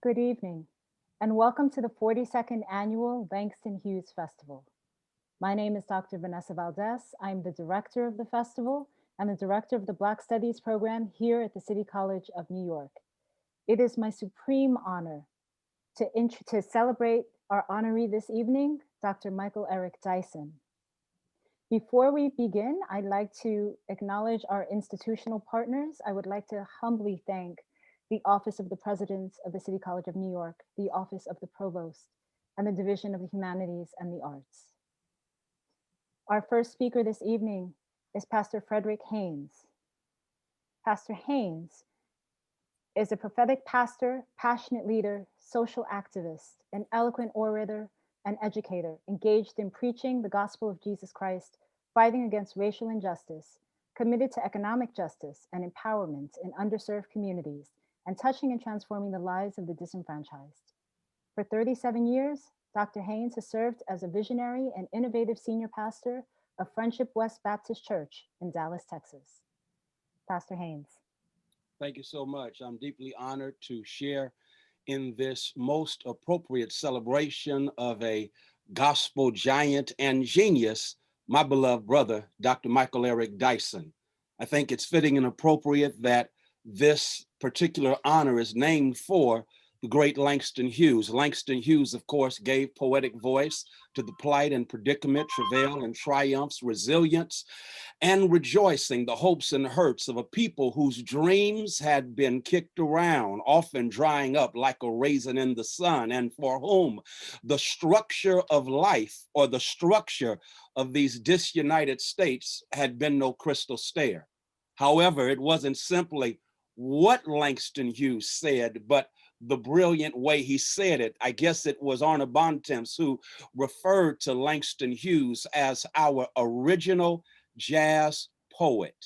Good evening, and welcome to the 42nd Annual Langston Hughes Festival. My name is Dr. Vanessa Valdés. I'm the director of the festival and the director of the Black Studies program here at the City College of New York. It is my supreme honor to celebrate our honoree this evening, Dr. Michael Eric Dyson. Before we begin, I'd like to acknowledge our institutional partners. I would like to humbly thank the Office of the President of the City College of New York, the Office of the Provost, and the Division of the Humanities and the Arts. Our first speaker this evening is Pastor Frederick Haynes. Pastor Haynes is a prophetic pastor, passionate leader, social activist, an eloquent orator, and educator engaged in preaching the gospel of Jesus Christ, fighting against racial injustice, committed to economic justice and empowerment in underserved communities, and touching and transforming the lives of the disenfranchised. For 37 years, Dr. Haynes has served as a visionary and innovative senior pastor of Friendship West Baptist Church in Dallas, Texas. Pastor Haynes. Thank you so much. I'm deeply honored to share in this most appropriate celebration of a gospel giant and genius, my beloved brother, Dr. Michael Eric Dyson. I think it's fitting and appropriate that this particular honor is named for the great Langston Hughes. Langston Hughes, of course, gave poetic voice to the plight and predicament, travail and triumphs, resilience and rejoicing, the hopes and hurts of a people whose dreams had been kicked around, often drying up like a raisin in the sun, and for whom the structure of life or the structure of these disunited states had been no crystal stair. However, it wasn't simply what Langston Hughes said, but the brilliant way he said it. I guess it was Arna Bontemps who referred to Langston Hughes as our original jazz poet.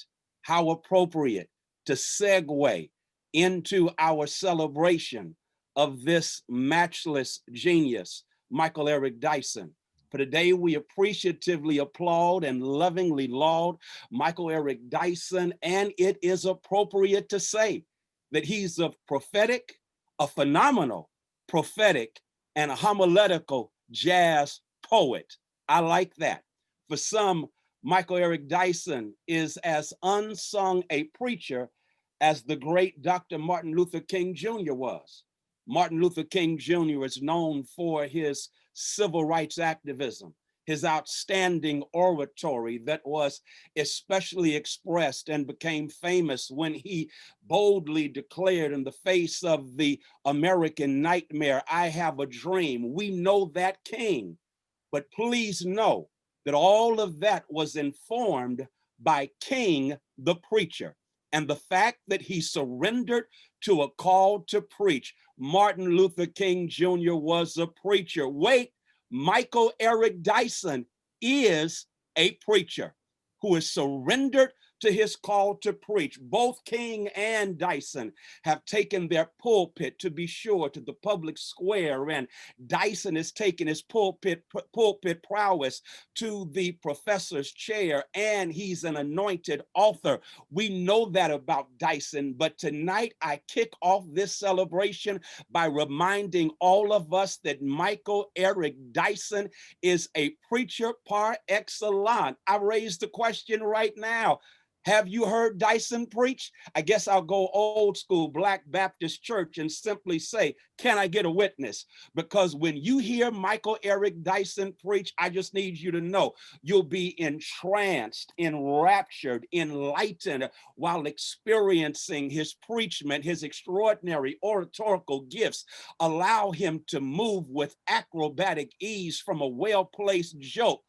How appropriate to segue into our celebration of this matchless genius, Michael Eric Dyson. For today, we appreciatively applaud and lovingly laud Michael Eric Dyson, and it is appropriate to say that he's a prophetic, a phenomenal prophetic, and a homiletical jazz poet. I like that. For some, Michael Eric Dyson is as unsung a preacher as the great Dr. Martin Luther King Jr. was. Martin Luther King Jr. is known for his civil rights activism, his outstanding oratory that was especially expressed and became famous when he boldly declared in the face of the American nightmare, "I have a dream." We know that king, but please know that all of that was informed by King the preacher. And the fact that he surrendered to a call to preach. Martin Luther King Jr. was a preacher. Wait, Michael Eric Dyson is a preacher who has surrendered to his call to preach. Both King and Dyson have taken their pulpit, to be sure, to the public square, and Dyson has taken his pulpit prowess to the professor's chair, and he's an anointed author. We know that about Dyson, but tonight I kick off this celebration by reminding all of us that Michael Eric Dyson is a preacher par excellence. I raise the question right now. Have you heard Dyson preach? I guess I'll go old school Black Baptist Church and simply say, can I get a witness? Because when you hear Michael Eric Dyson preach, I just need you to know you'll be entranced, enraptured, enlightened while experiencing his preachment, his extraordinary oratorical gifts. Allow him to move with acrobatic ease from a well-placed joke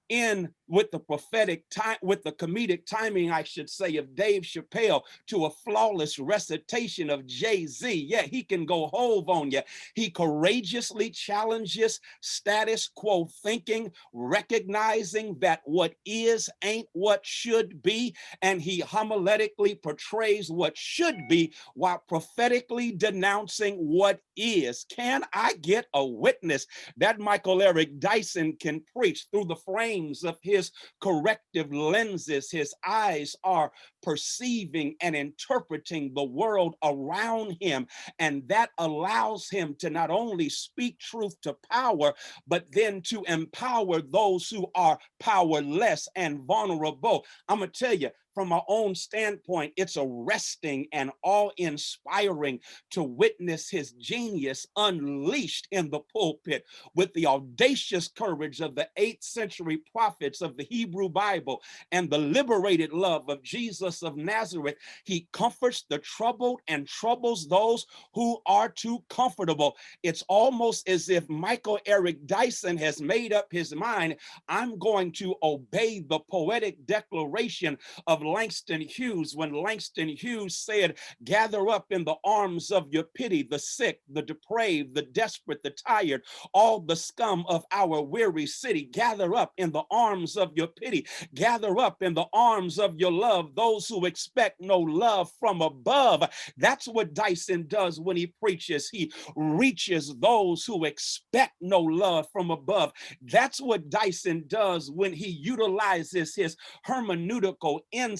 in with the prophetic time, with the comedic timing, I should say, of Dave Chappelle to a flawless recitation of Jay-Z. Yeah, he can go hove on you. He courageously challenges status quo thinking, recognizing that what is ain't what should be, and he homiletically portrays what should be while prophetically denouncing what is. Can I get a witness that Michael Eric Dyson can preach through the frame beams of his corrective lenses, his eyes are perceiving and interpreting the world around him. And that allows him to not only speak truth to power, but then to empower those who are powerless and vulnerable. I'm going to tell you, from my own standpoint, it's arresting and awe-inspiring to witness his genius unleashed in the pulpit with the audacious courage of the 8th century prophets of the Hebrew Bible and the liberated love of Jesus of Nazareth. He comforts the troubled and troubles those who are too comfortable. It's almost as if Michael Eric Dyson has made up his mind, I'm going to obey the poetic declaration of Langston Hughes when Langston Hughes said, gather up in the arms of your pity the sick, the depraved, the desperate, the tired, all the scum of our weary city. Gather up in the arms of your pity. Gather up in the arms of your love those who expect no love from above. That's what Dyson does when he preaches. He reaches those who expect no love from above. That's what Dyson does when he utilizes his hermeneutical insights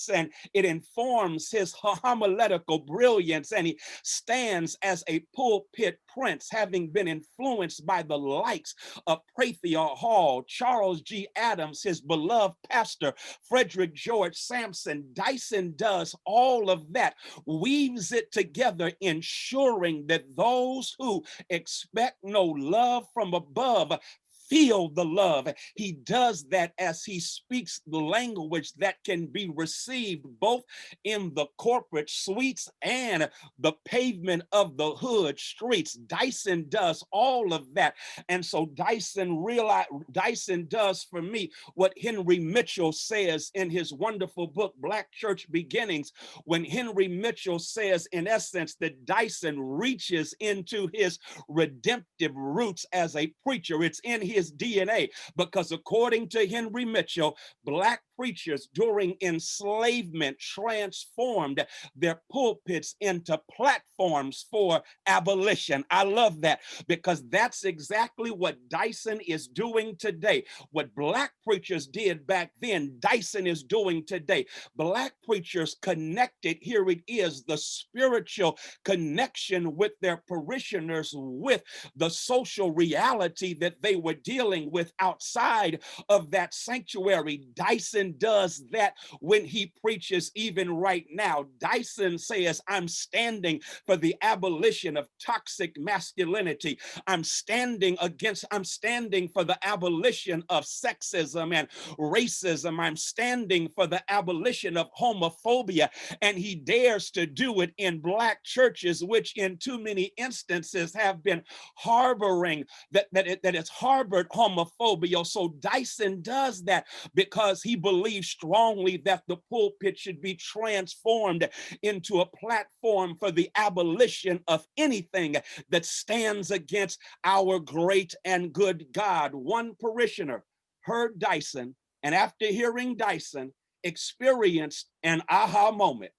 and it informs his homiletical brilliance, and he stands as a pulpit prince, having been influenced by the likes of Prathia Hall, Charles G. Adams, his beloved pastor, Frederick George Sampson. Dyson does all of that, weaves it together, ensuring that those who expect no love from above feel the love. He does that as he speaks the language that can be received both in the corporate suites and the pavement of the hood streets. Dyson does all of that. And so Dyson does for me what Henry Mitchell says in his wonderful book, Black Church Beginnings, when Henry Mitchell says, in essence, that Dyson reaches into his redemptive roots as a preacher. It's in his DNA, because according to Henry Mitchell, Black preachers during enslavement transformed their pulpits into platforms for abolition. I love that, because that's exactly what Dyson is doing today. What Black preachers did back then, Dyson is doing today. Black preachers connected, here it is, the spiritual connection with their parishioners, with the social reality that they were dealing with outside of that sanctuary. Dyson does that when he preaches even right now. Dyson says, I'm standing for the abolition of toxic masculinity. I'm standing for the abolition of sexism and racism. I'm standing for the abolition of homophobia. And he dares to do it in Black churches, which in too many instances have been harboring that it's harbored homophobia. So Dyson does that because he believes strongly that the pulpit should be transformed into a platform for the abolition of anything that stands against our great and good God. One parishioner heard Dyson, and after hearing Dyson, experienced an aha moment.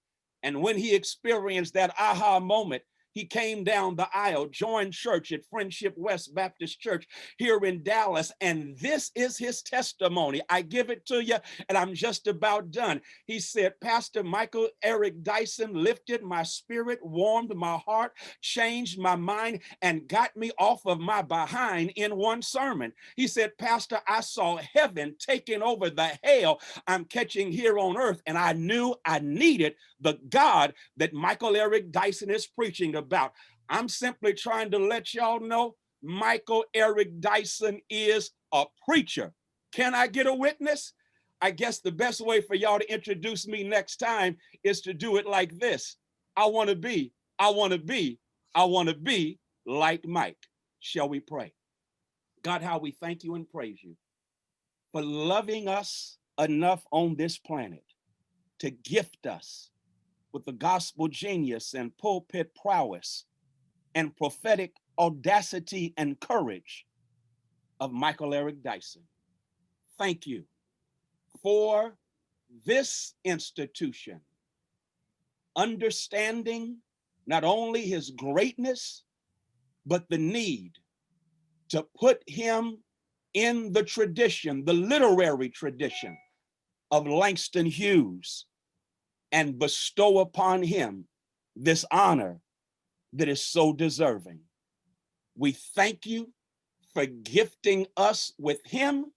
And when he experienced that aha moment, he came down the aisle, joined church at Friendship West Baptist Church here in Dallas. And this is his testimony. I give it to you, and I'm just about done. He said, Pastor Michael Eric Dyson lifted my spirit, warmed my heart, changed my mind, and got me off of my behind in one sermon. He said, Pastor, I saw heaven taking over the hell I'm catching here on earth, and I knew I needed the God that Michael Eric Dyson is preaching about. I'm simply trying to let y'all know Michael Eric Dyson is a preacher. Can I get a witness? I guess the best way for y'all to introduce me next time is to do it like this. I want to be like Mike. Shall we pray? God, how we thank you and praise you for loving us enough on this planet to gift us with the gospel genius and pulpit prowess and prophetic audacity and courage of Michael Eric Dyson. Thank you for this institution, understanding not only his greatness, but the need to put him in the tradition, the literary tradition of Langston Hughes, and bestow upon him this honor that is so deserving. We thank you for gifting us with him,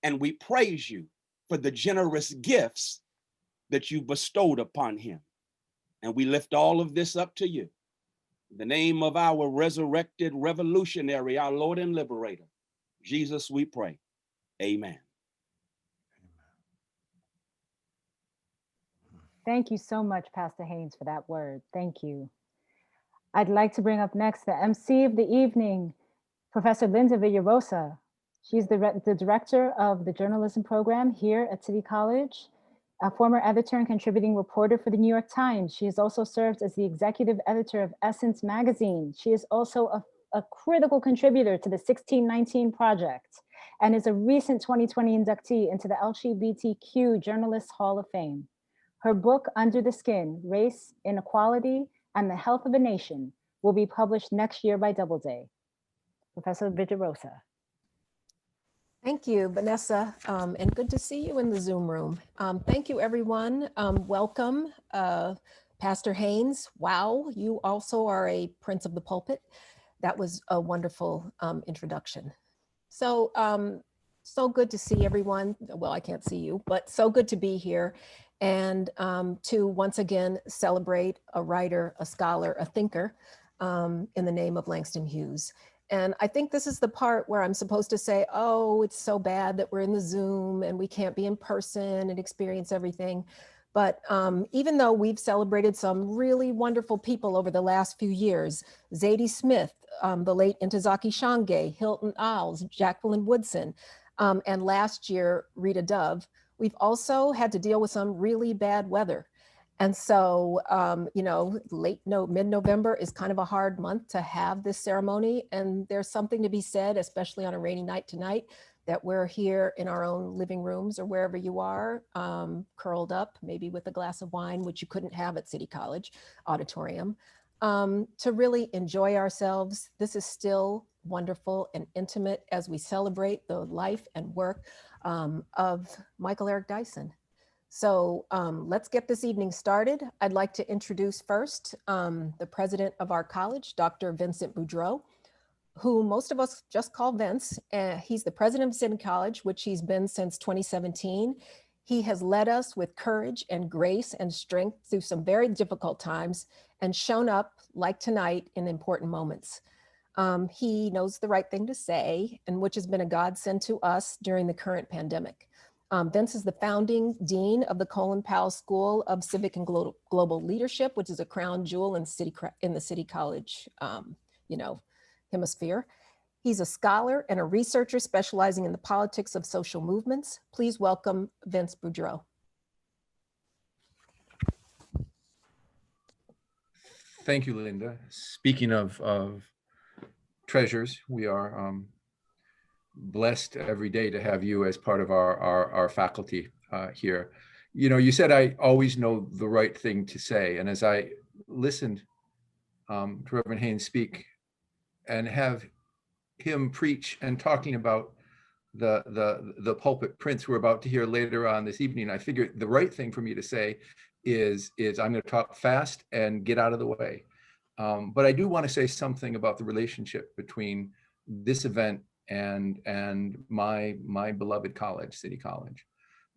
and we praise you for the generous gifts that you bestowed upon him. And we lift all of this up to you. In the name of our resurrected revolutionary, our Lord and Liberator, Jesus, we pray. Amen. Thank you so much, Pastor Haynes, for that word. Thank you. I'd like to bring up next the MC of the evening, Professor Linda Villarosa. She's the director of the journalism program here at City College, a former editor and contributing reporter for the New York Times. She has also served as the executive editor of Essence magazine. She is also a critical contributor to the 1619 Project and is a recent 2020 inductee into the LGBTQ Journalists Hall of Fame. Her book, Under the Skin, Race, Inequality, and the Health of a Nation will be published next year by Doubleday. Professor Villarosa. Thank you, Vanessa, and good to see you in the Zoom room. Thank you, everyone. Welcome, Pastor Haynes. Wow, you also are a Prince of the Pulpit. That was a wonderful introduction. So good to see everyone. Well, I can't see you, but so good to be here and to once again celebrate a writer, a scholar, a thinker in the name of Langston Hughes. And I think this is the part where I'm supposed to say, oh, it's so bad that we're in the Zoom and we can't be in person and experience everything. But even though we've celebrated some really wonderful people over the last few years, Zadie Smith, the late Ntozake Shange, Hilton Isles, Jacqueline Woodson, and last year, Rita Dove, we've also had to deal with some really bad weather. And so, mid-November is kind of a hard month to have this ceremony. And there's something to be said, especially on a rainy night tonight, that we're here in our own living rooms or wherever you are, curled up, maybe with a glass of wine, which you couldn't have at City College Auditorium, to really enjoy ourselves. This is still wonderful and intimate as we celebrate the life and work of Michael Eric Dyson. So let's get this evening started. I'd like to introduce first the president of our college, Dr. Vincent Boudreau, who most of us just call Vince. He's the president of City College, which he's been since 2017. He has led us with courage and grace and strength through some very difficult times and shown up like tonight in important moments. He knows the right thing to say, and which has been a godsend to us during the current pandemic. Vince is the founding dean of the Colin Powell School of Civic and Global Leadership, which is a crown jewel in the City College, hemisphere. He's a scholar and a researcher specializing in the politics of social movements. Please welcome Vince Boudreau. Thank you, Linda. Speaking of treasures, we are blessed every day to have you as part of our faculty here. You said I always know the right thing to say, and as I listened to Reverend Haynes speak and have him preach and talking about the pulpit prince we're about to hear later on this evening, I figured the right thing for me to say is I'm going to talk fast and get out of the way. But I do want to say something about the relationship between this event and my beloved college, City College.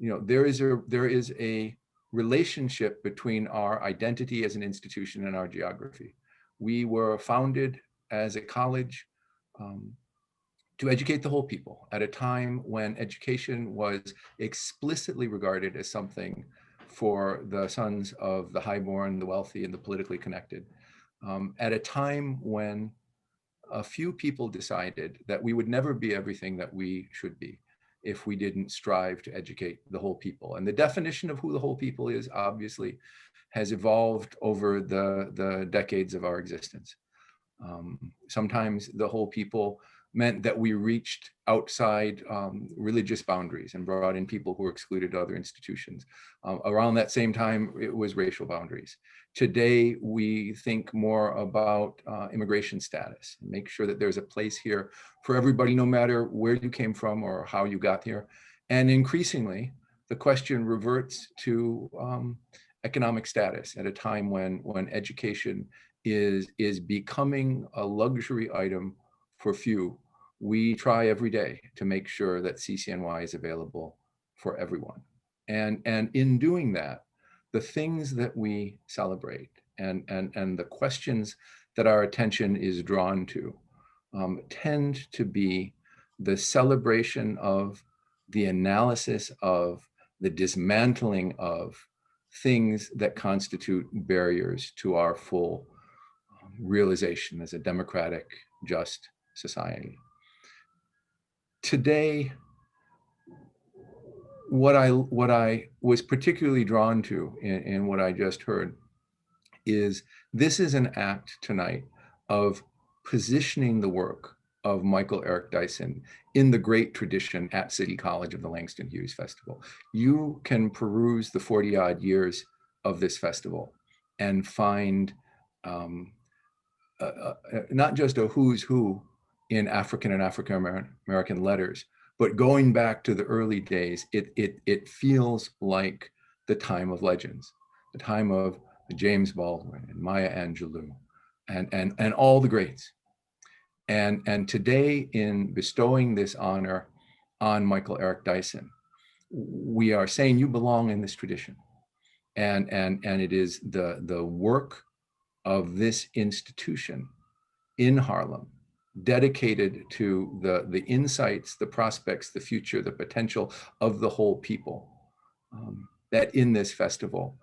There is a relationship between our identity as an institution and our geography. We were founded as a college to educate the whole people at a time when education was explicitly regarded as something for the sons of the highborn, the wealthy, and the politically connected. At a time when a few people decided that we would never be everything that we should be if we didn't strive to educate the whole people. And the definition of who the whole people is obviously has evolved over the decades of our existence. Sometimes the whole people meant that we reached outside religious boundaries and brought in people who were excluded to other institutions. Around that same time, it was racial boundaries. Today, we think more about immigration status, and make sure that there's a place here for everybody, no matter where you came from or how you got here. And increasingly, the question reverts to economic status at a time when education is becoming a luxury item for few. We try every day to make sure that CCNY is available for everyone. And in doing that, the things that we celebrate and the questions that our attention is drawn to tend to be the celebration of, the analysis of, the dismantling of things that constitute barriers to our full realization as a democratic, just society. Today, what I was particularly drawn to in what I just heard is this is an act tonight of positioning the work of Michael Eric Dyson in the great tradition at City College of the Langston Hughes Festival. You can peruse the 40-odd years of this festival and find not just a who's who in African and African-American letters, but going back to the early days, it feels like the time of legends, the time of James Baldwin and Maya Angelou and all the greats. And today, in bestowing this honor on Michael Eric Dyson, we are saying you belong in this tradition. And it is the work of this institution in Harlem, dedicated to the insights, the prospects, the future, the potential of the whole people, that in this festival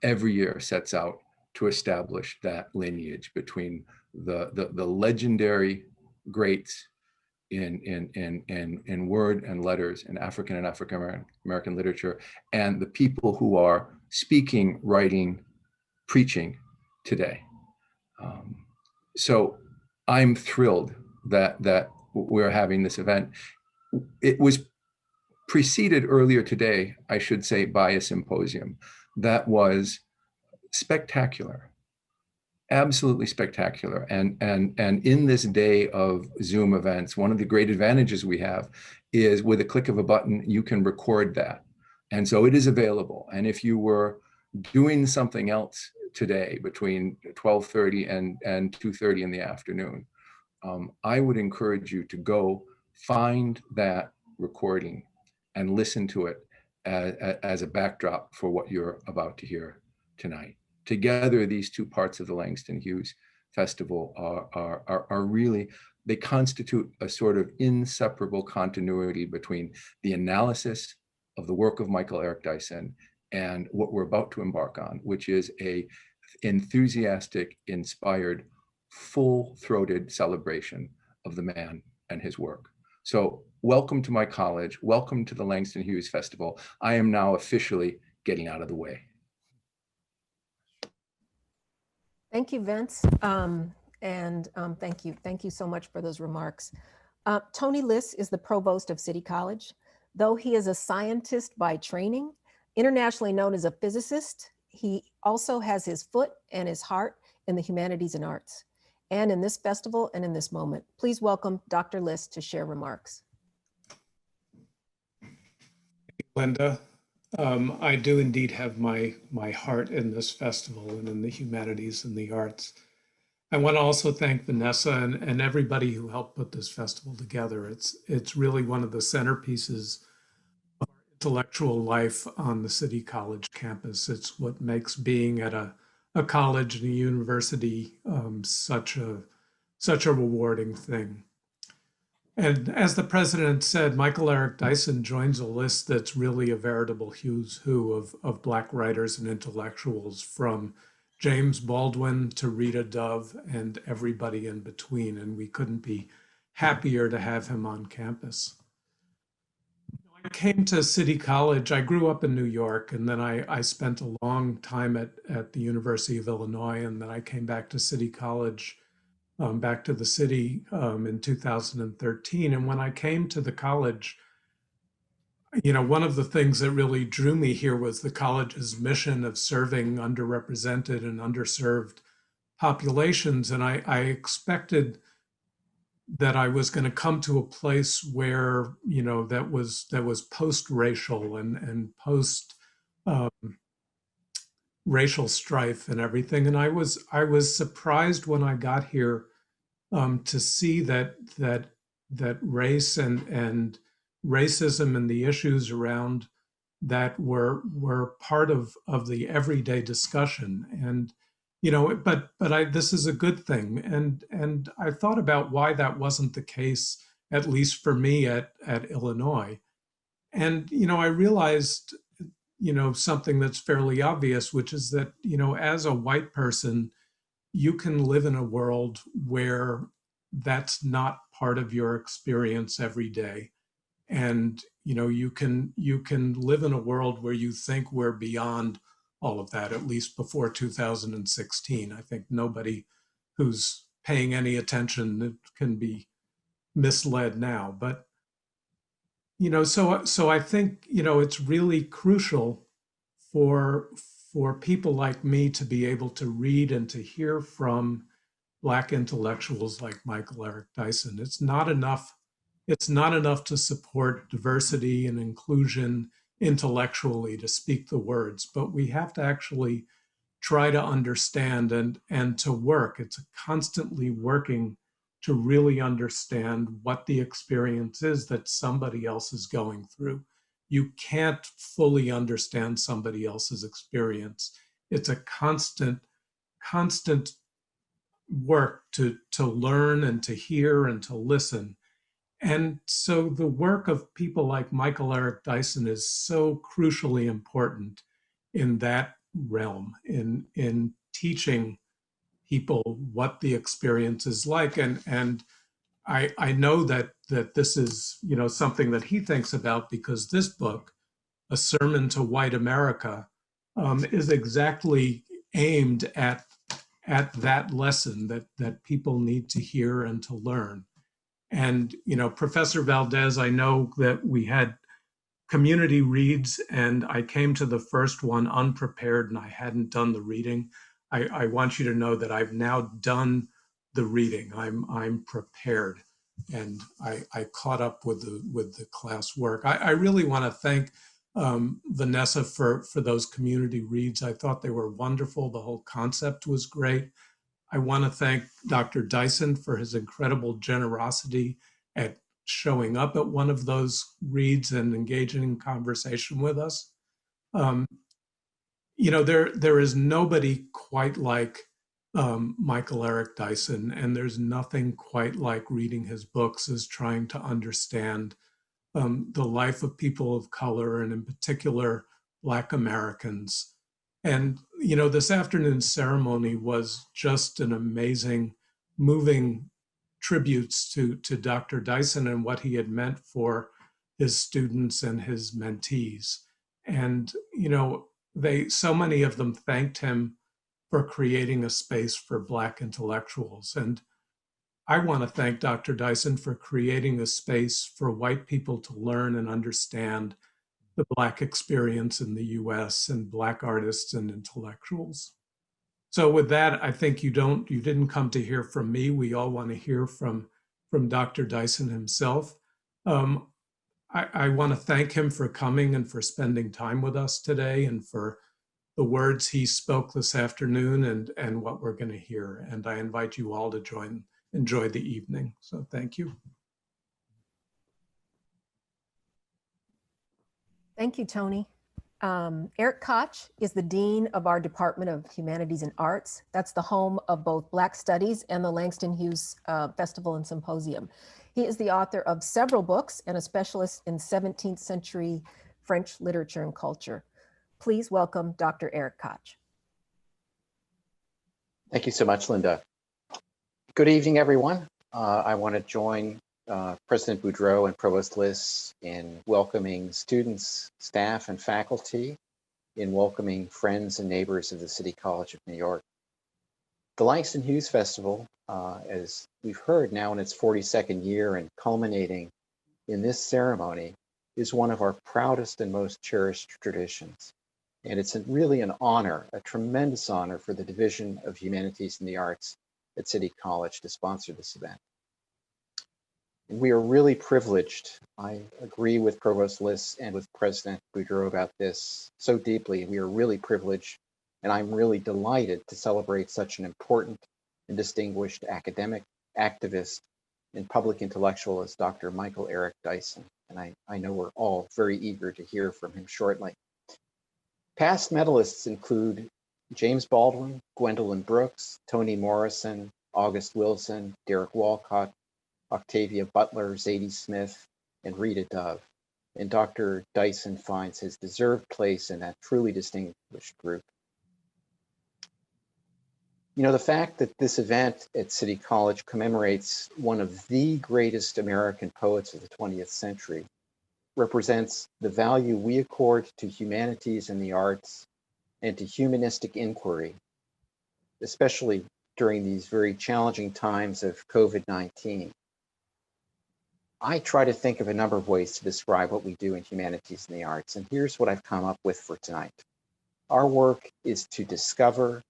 every year sets out to establish that lineage between the legendary greats in word and letters in African and African-American literature, and the people who are speaking, writing, preaching today. So I'm thrilled that we're having this event. It was preceded earlier today, I should say, by a symposium that was spectacular, absolutely spectacular. And in this day of Zoom events, one of the great advantages we have is with a click of a button, you can record that. And so it is available. And if you were doing something else today between 12:30 and 2:30 in the afternoon, I would encourage you to go find that recording and listen to it as a backdrop for what you're about to hear tonight. Together, these two parts of the Langston Hughes Festival are really, they constitute a sort of inseparable continuity between the analysis of the work of Michael Eric Dyson and what we're about to embark on, which is a enthusiastic, inspired, full-throated celebration of the man and his work. So welcome to my college. Welcome to the Langston Hughes Festival. I am now officially getting out of the way. Thank you, Vince. Thank you so much for those remarks. Tony Liss is the provost of City College. Though he is a scientist by training, internationally known as a physicist, he also has his foot and his heart in the humanities and arts. And in this festival and in this moment, please welcome Dr. Liss to share remarks. Linda, I do indeed have my heart in this festival and in the humanities and the arts. I want to also thank Vanessa and everybody who helped put this festival together. It's really one of the centerpieces of our intellectual life on the City College campus. It's what makes being at a college and a university such a rewarding thing. And as the president said, Michael Eric Dyson joins a list that's really a veritable who's who of Black writers and intellectuals, from James Baldwin to Rita Dove and everybody in between. And we couldn't be happier to have him on campus. I came to City College. I grew up in New York, and then I spent a long time at the University of Illinois, and then I came back to City College back to the city in 2013. And when I came to the college, one of the things that really drew me here was the college's mission of serving underrepresented and underserved populations. And I expected that I was going to come to a place where, that was post-racial and post racial strife and everything. And I was surprised when I got here to see that race and racism and the issues around that were part of the everyday discussion. And this is a good thing. And I thought about why that wasn't the case, at least for me at Illinois. And I realized something that's fairly obvious, which is that as a white person, you can live in a world where that's not part of your experience every day. And you can live in a world where you think we're beyond all of that, at least before 2016. I think nobody who's paying any attention can be misled now. But so I think it's really crucial for people like me to be able to read and to hear from Black intellectuals like Michael Eric Dyson. It's not enough to support diversity and inclusion intellectually, to speak the words, but we have to actually try to understand and to work. It's constantly working to really understand what the experience is that somebody else is going through. You can't fully understand somebody else's experience. It's a constant work to learn and to hear and to listen. And so the work of people like Michael Eric Dyson is so crucially important in that realm, in teaching people what the experience is like. And I know that this is something that he thinks about, because this book, A Sermon to White America, is exactly aimed at that lesson that people need to hear and to learn. And Professor Valdés, I know that we had community reads, and I came to the first one unprepared, and I hadn't done the reading. I want you to know that I've now done the reading. I'm prepared, and I caught up with the class work. I really want to thank Vanessa for those community reads. I thought they were wonderful. The whole concept was great. I want to thank Dr. Dyson for his incredible generosity at showing up at one of those reads and engaging in conversation with us. There is nobody quite like Michael Eric Dyson, and there's nothing quite like reading his books as trying to understand the life of people of color, and in particular, Black Americans. And, this afternoon's ceremony was just an amazing, moving tributes to Dr. Dyson and what he had meant for his students and his mentees. And, so many of them thanked him for creating a space for Black intellectuals. And I want to thank Dr. Dyson for creating a space for white people to learn and understand the Black experience in the US and Black artists and intellectuals. So with that, I think you didn't come to hear from me. We all want to hear from Dr. Dyson himself. I want to thank him for coming and for spending time with us today, and for the words he spoke this afternoon and what we're going to hear. And I invite you all to enjoy the evening. So thank you. Thank you, Tony. Eric Koch is the Dean of our Department of Humanities and Arts. That's the home of both Black Studies and the Langston Hughes Festival and Symposium. He is the author of several books and a specialist in 17th century French literature and culture. Please welcome Dr. Eric Koch. Thank you so much, Linda. Good evening, everyone. I want to join President Boudreau and Provost Liss in welcoming students, staff, and faculty, in welcoming friends and neighbors of the City College of New York. The Langston Hughes Festival, as we've heard now in its 42nd year and culminating in this ceremony, is one of our proudest and most cherished traditions. And it's really an honor, a tremendous honor for the Division of Humanities and the Arts at City College to sponsor this event. And we are really privileged. I agree with Provost Liss and with President Boudreau about this so deeply. We are really privileged, and I'm really delighted to celebrate such an important and distinguished academic, activist, and public intellectual as Dr. Michael Eric Dyson. And I know we're all very eager to hear from him shortly. Past medalists include James Baldwin, Gwendolyn Brooks, Toni Morrison, August Wilson, Derek Walcott, Octavia Butler, Zadie Smith, and Rita Dove. And Dr. Dyson finds his deserved place in that truly distinguished group. You know, the fact that this event at City College commemorates one of the greatest American poets of the 20th century represents the value we accord to humanities and the arts and to humanistic inquiry, especially during these very challenging times of COVID-19. I try to think of a number of ways to describe what we do in humanities and the arts, and here's what I've come up with for tonight. Our work is to discover,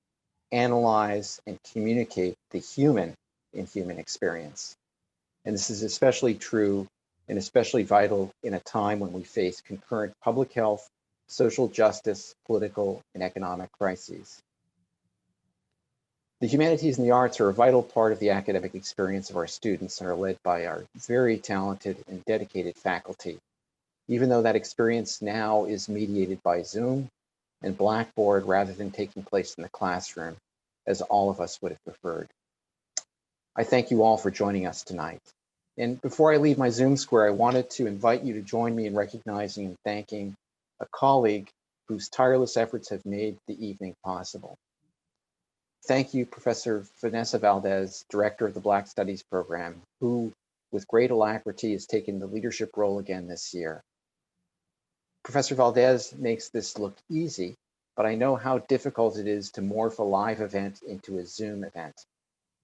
analyze, and communicate the human in human experience. And this is especially true and especially vital in a time when we face concurrent public health, social justice, political, and economic crises. The humanities and the arts are a vital part of the academic experience of our students and are led by our very talented and dedicated faculty, even though that experience now is mediated by Zoom and Blackboard rather than taking place in the classroom, as all of us would have preferred. I thank you all for joining us tonight. And before I leave my Zoom square, I wanted to invite you to join me in recognizing and thanking a colleague whose tireless efforts have made the evening possible. Thank you, Professor Vanessa Valdés, Director of the Black Studies Program, who, with great alacrity, has taken the leadership role again this year. Professor Valdés makes this look easy, but I know how difficult it is to morph a live event into a Zoom event.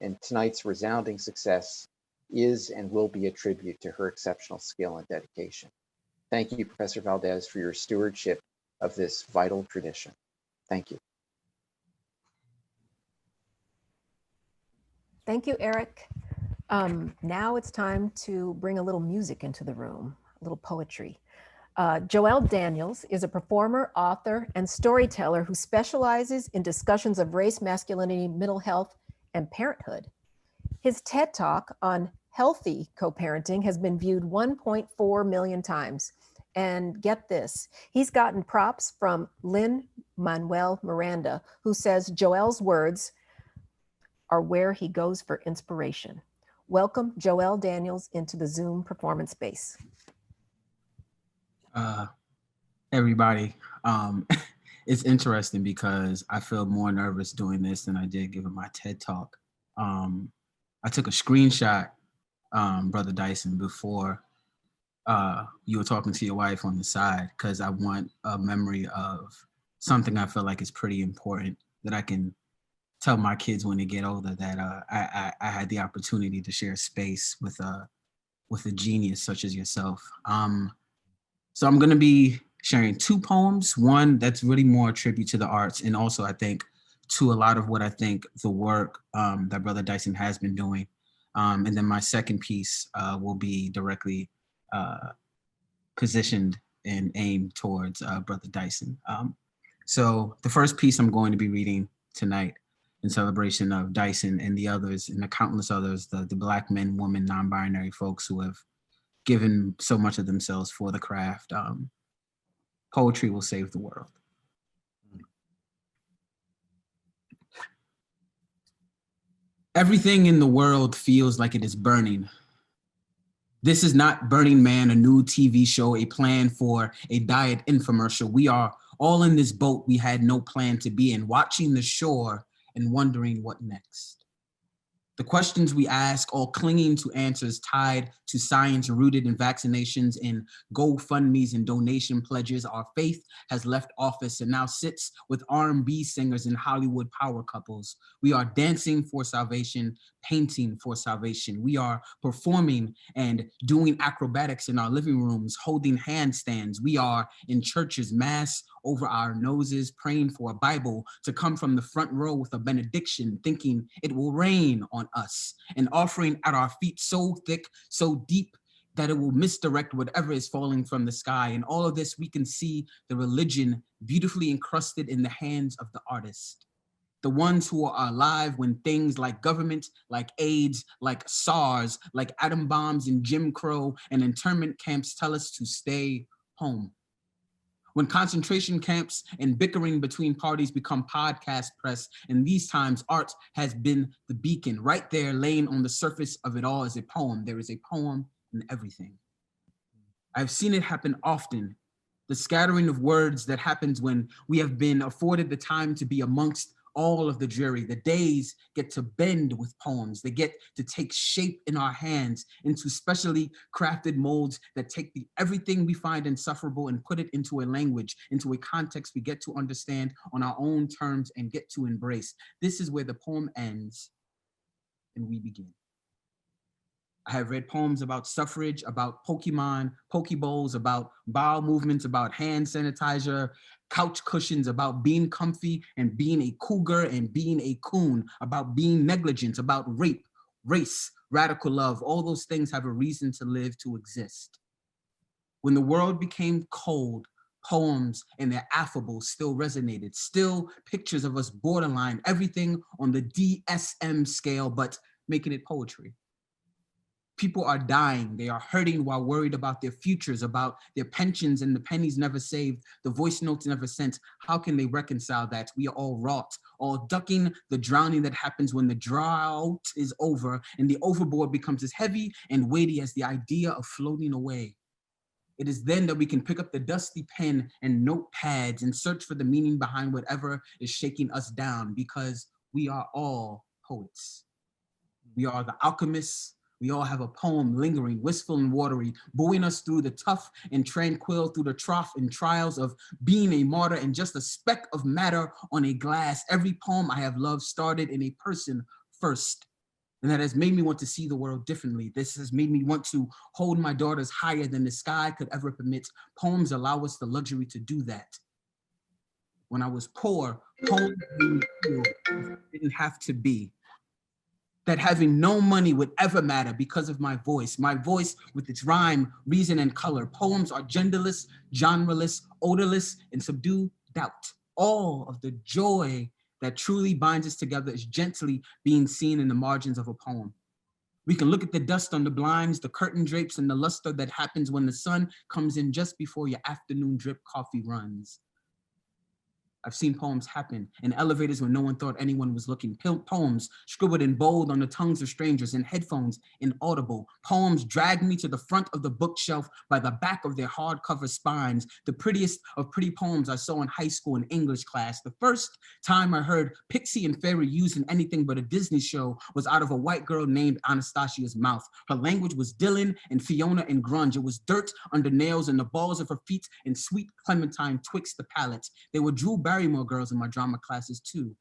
And tonight's resounding success is and will be a tribute to her exceptional skill and dedication. Thank you, Professor Valdés, for your stewardship of this vital tradition. Thank you. Thank you, Eric. Now it's time to bring a little music into the room, a little poetry. Joelle Daniels is a performer, author, and storyteller who specializes in discussions of race, masculinity, mental health, and parenthood. His TED Talk on healthy co-parenting has been viewed 1.4 million times. And get this, he's gotten props from Lin-Manuel Miranda, who says Joelle's words are where he goes for inspiration. Welcome Joelle Daniels into the Zoom performance space. Everybody, it's interesting because I feel more nervous doing this than I did giving my TED Talk. I took a screenshot, Brother Dyson, before you were talking to your wife on the side, because I want a memory of something I feel like is pretty important that I can tell my kids when they get older, that I had the opportunity to share space with a genius such as yourself. So I'm going to be sharing two poems. One that's really more a tribute to the arts, and also I think to a lot of what I think the work that Brother Dyson has been doing. And then my second piece will be directly positioned and aimed towards Brother Dyson. So the first piece I'm going to be reading tonight in celebration of Dyson and the others and the countless others, the Black men, women, non-binary folks who have given so much of themselves for the craft. Poetry will save the world. Everything in the world feels like it is burning. This is not Burning Man, a new TV show, a plan for a diet infomercial. We are all in this boat we had no plan to be in, watching the shore and wondering what next. The questions we ask, all clinging to answers tied to science rooted in vaccinations, in GoFundMes and donation pledges. Our faith has left office and now sits with R&B singers and Hollywood power couples. We are dancing for salvation, painting for salvation. We are performing and doing acrobatics in our living rooms, holding handstands. We are in churches, mass over our noses, praying for a Bible to come from the front row with a benediction, thinking it will rain on us, an offering at our feet so thick, so deep, that it will misdirect whatever is falling from the sky. In all of this, we can see the religion beautifully encrusted in the hands of the artist. The ones who are alive when things like government, like AIDS, like SARS, like atom bombs and Jim Crow and internment camps tell us to stay home. When concentration camps and bickering between parties become podcast press, in these times, art has been the beacon. Right there, laying on the surface of it all is a poem. There is a poem in everything. I've seen it happen often. The scattering of words that happens when we have been afforded the time to be amongst all of the dreary. The days get to bend with poems. They get to take shape in our hands into specially crafted molds that take everything we find insufferable and put it into a language, into a context we get to understand on our own terms and get to embrace. This is where the poem ends and we begin. I have read poems about suffrage, about Pokemon, Pokeballs, about bowel movements, about hand sanitizer, couch cushions, about being comfy and being a cougar and being a coon, about being negligent, about rape, race, radical love. All those things have a reason to live, to exist. When the world became cold, poems and their affable still resonated, still pictures of us borderline, everything on the DSM scale, but making it poetry. People are dying, they are hurting while worried about their futures, about their pensions and the pennies never saved, the voice notes never sent. How can they reconcile that? We are all wrought, all ducking the drowning that happens when the drought is over and the overboard becomes as heavy and weighty as the idea of floating away. It is then that we can pick up the dusty pen and notepads and search for the meaning behind whatever is shaking us down, because we are all poets. We are the alchemists. We all have a poem lingering, wistful and watery, buoying us through the tough and tranquil, through the trough and trials of being a martyr and just a speck of matter on a glass. Every poem I have loved started in a person first. And that has made me want to see the world differently. This has made me want to hold my daughters higher than the sky could ever permit. Poems allow us the luxury to do that. When I was poor, poems made me feel it didn't have to be. That having no money would ever matter because of my voice with its rhyme, reason, and color. Poems are genderless, genreless, odorless, and subdue doubt. All of the joy that truly binds us together is gently being seen in the margins of a poem. We can look at the dust on the blinds, the curtain drapes, and the luster that happens when the sun comes in just before your afternoon drip coffee runs. I've seen poems happen in elevators when no one thought anyone was looking. Poems scribbled in bold on the tongues of strangers, in headphones, inaudible. Poems dragged me to the front of the bookshelf by the back of their hardcover spines. The prettiest of pretty poems I saw in high school in English class. The first time I heard Pixie and Fairy used in anything but a Disney show was out of a white girl named Anastasia's mouth. Her language was Dylan and Fiona and grunge. It was dirt under nails and the balls of her feet and sweet clementine twixt the palate. They were Drew Barrymore girls in my drama classes too.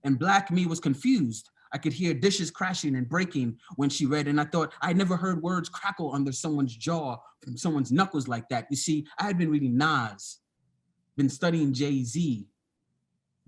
And Black me was confused. I could hear dishes crashing and breaking when she read, and I thought I'd never heard words crackle under someone's jaw from someone's knuckles like that. You see, I had been reading Nas, been studying Jay-Z,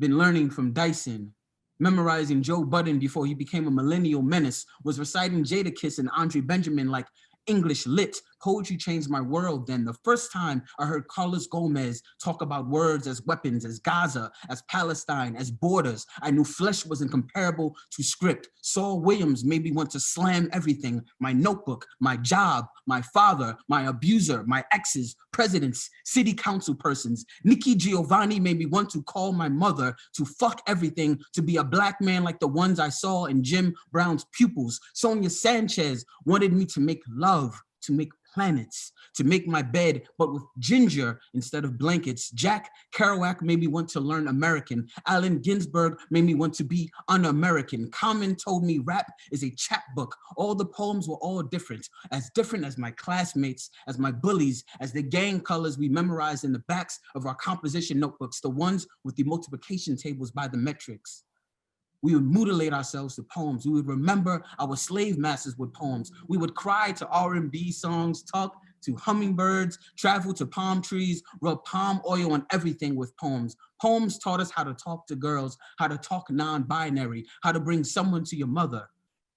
been learning from Dyson, memorizing Joe Budden before he became a millennial menace, was reciting Jadakiss and Andre Benjamin like English lit. Poetry changed my world then. The first time I heard Carlos Gomez talk about words as weapons, as Gaza, as Palestine, as borders, I knew flesh wasn't comparable to script. Saul Williams made me want to slam everything. My notebook, my job, my father, my abuser, my exes, presidents, city council persons. Nikki Giovanni made me want to call my mother, to fuck everything, to be a Black man like the ones I saw in Jim Brown's pupils. Sonia Sanchez wanted me to make love, to make planets, to make my bed, but with ginger instead of blankets. Jack Kerouac made me want to learn American. Allen Ginsberg made me want to be un-American. Common told me rap is a chapbook. All the poems were all different as my classmates, as my bullies, as the gang colors we memorized in the backs of our composition notebooks, the ones with the multiplication tables by the metrics. We would mutilate ourselves to poems. We would remember our slave masters with poems. We would cry to R&B songs, talk to hummingbirds, travel to palm trees, rub palm oil on everything with poems. Poems taught us how to talk to girls, how to talk non-binary, how to bring someone to your mother,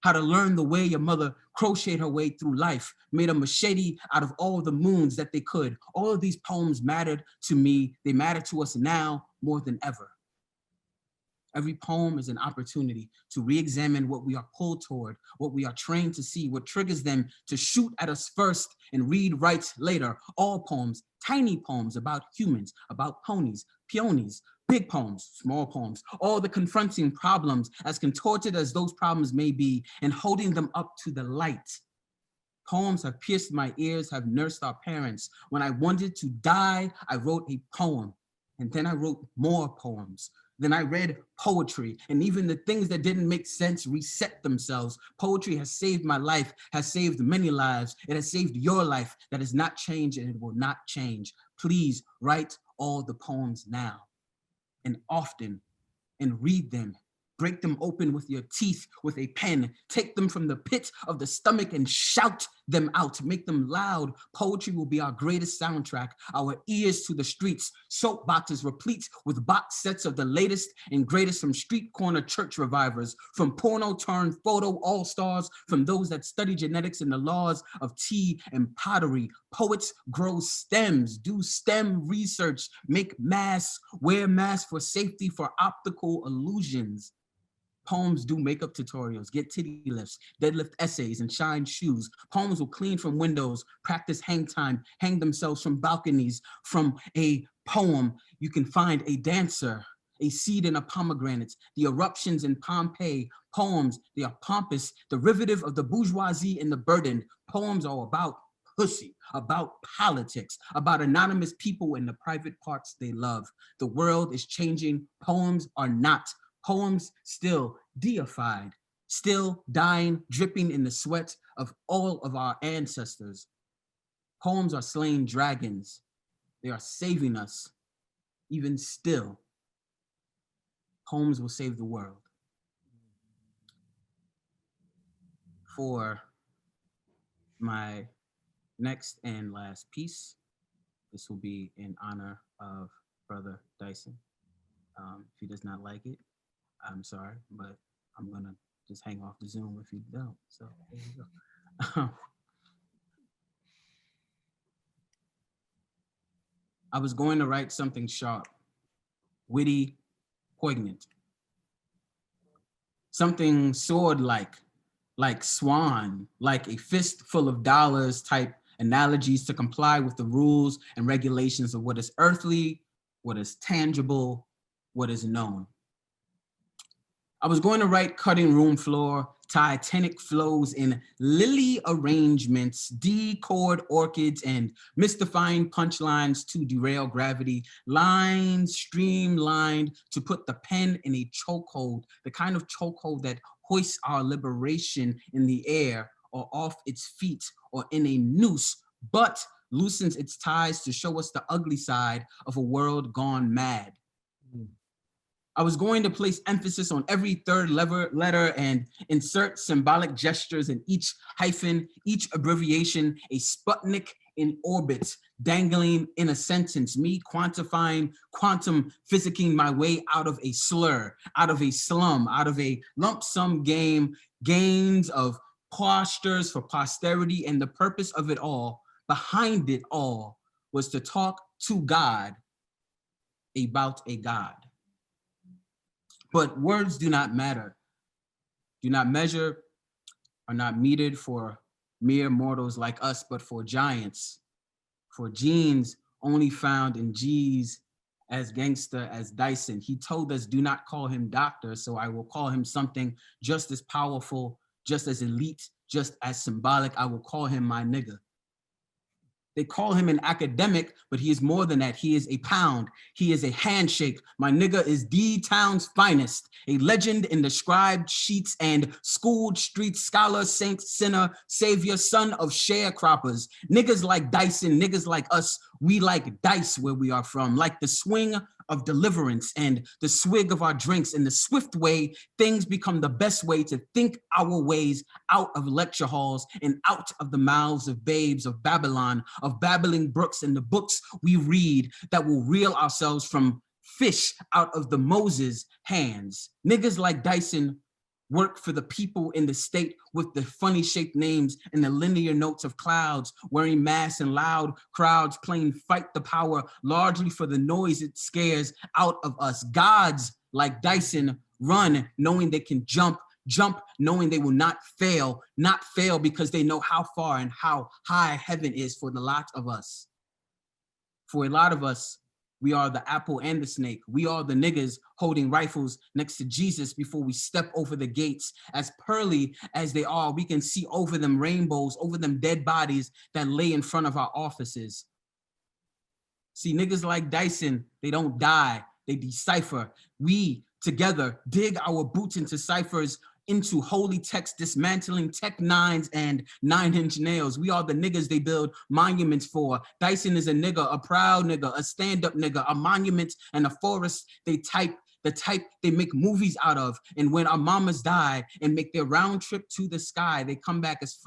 how to learn the way your mother crocheted her way through life, made a machete out of all the moons that they could. All of these poems mattered to me. They matter to us now more than ever. Every poem is an opportunity to re-examine what we are pulled toward, what we are trained to see, what triggers them to shoot at us first and read rights later. All poems, tiny poems about humans, about ponies, peonies, big poems, small poems, all the confronting problems, as contorted as those problems may be, and holding them up to the light. Poems have pierced my ears, have nursed our parents. When I wanted to die, I wrote a poem, and then I wrote more poems. Then I read poetry, and even the things that didn't make sense reset themselves. Poetry has saved my life, has saved many lives. It has saved your life. That has not changed, and it will not change. Please write all the poems now and often, and read them. Break them open with your teeth, with a pen. Take them from the pit of the stomach and shout them out. Make them loud. Poetry will be our greatest soundtrack, our ears to the streets. Soapboxes replete with box sets of the latest and greatest from street corner church revivers, from porno turned photo all-stars, from those that study genetics and the laws of tea and pottery. Poets grow stems, do STEM research, make masks, wear masks for safety, for optical illusions. Poems do makeup tutorials, get titty lifts, deadlift essays, and shine shoes. Poems will clean from windows, practice hang time, hang themselves from balconies. From a poem, you can find a dancer, a seed in a pomegranate, the eruptions in Pompeii. Poems, they are pompous, derivative of the bourgeoisie and the burdened. Poems are about pussy, about politics, about anonymous people and the private parts they love. The world is changing. Poems are not. Poems still deified, still dying, dripping in the sweat of all of our ancestors. Poems are slaying dragons. They are saving us. Even still, poems will save the world. For my next and last piece, this will be in honor of Brother Dyson. If he does not like it, I'm sorry, but I'm gonna just hang off the Zoom if you don't. So there you go. I was going to write something sharp, witty, poignant. Something sword-like, like swan, like a fistful of dollars type analogies to comply with the rules and regulations of what is earthly, what is tangible, what is known. I was going to write cutting room floor, titanic flows in lily arrangements, D-chord orchids, and mystifying punchlines to derail gravity, lines streamlined to put the pen in a chokehold, the kind of chokehold that hoists our liberation in the air or off its feet or in a noose, but loosens its ties to show us the ugly side of a world gone mad. I was going to place emphasis on every third letter and insert symbolic gestures in each hyphen, each abbreviation, a Sputnik in orbit, dangling in a sentence, me quantifying, quantum physicking my way out of a slur, out of a slum, out of a lump sum game, gains of postures for posterity, and the purpose of it all, behind it all, was to talk to God about a God. But words do not matter, do not measure, are not meted for mere mortals like us, but for giants, for genes only found in G's as gangster as Dyson. He told us, do not call him doctor, so I will call him something just as powerful, just as elite, just as symbolic. I will call him my nigga. They call him an academic, but he is more than that. He is a pound. He is a handshake. My nigga is D-Town's finest, a legend in the scribed sheets and schooled streets, scholar, saint, sinner, savior, son of sharecroppers. Niggas like Dyson, niggas like us, we like dice where we are from, like the swing of deliverance and the swig of our drinks. In the swift way, things become the best way to think our ways out of lecture halls and out of the mouths of babes of Babylon, of babbling brooks and the books we read that will reel ourselves from fish out of the Moses hands. Niggas like Dyson work for the people in the state with the funny shaped names and the linear notes of clouds, wearing masks and loud crowds playing fight the power, largely for the noise it scares out of us. Gods like Dyson run knowing they can jump knowing they will not fail because they know how far and how high heaven is for the lot of us. For a lot of us, we are the apple and the snake. We are the niggas holding rifles next to Jesus before we step over the gates. As pearly as they are, we can see over them rainbows, over them dead bodies that lay in front of our offices. See, niggas like Dyson, they don't die, they decipher. We together dig our boots into ciphers, into holy text, dismantling tech nines and 9-inch nails. We are the niggas they build monuments for. Dyson is a nigga, a proud nigga, a stand-up nigga, a monument and a forest they type, the type they make movies out of. And when our mamas die and make their round trip to the sky, they come back as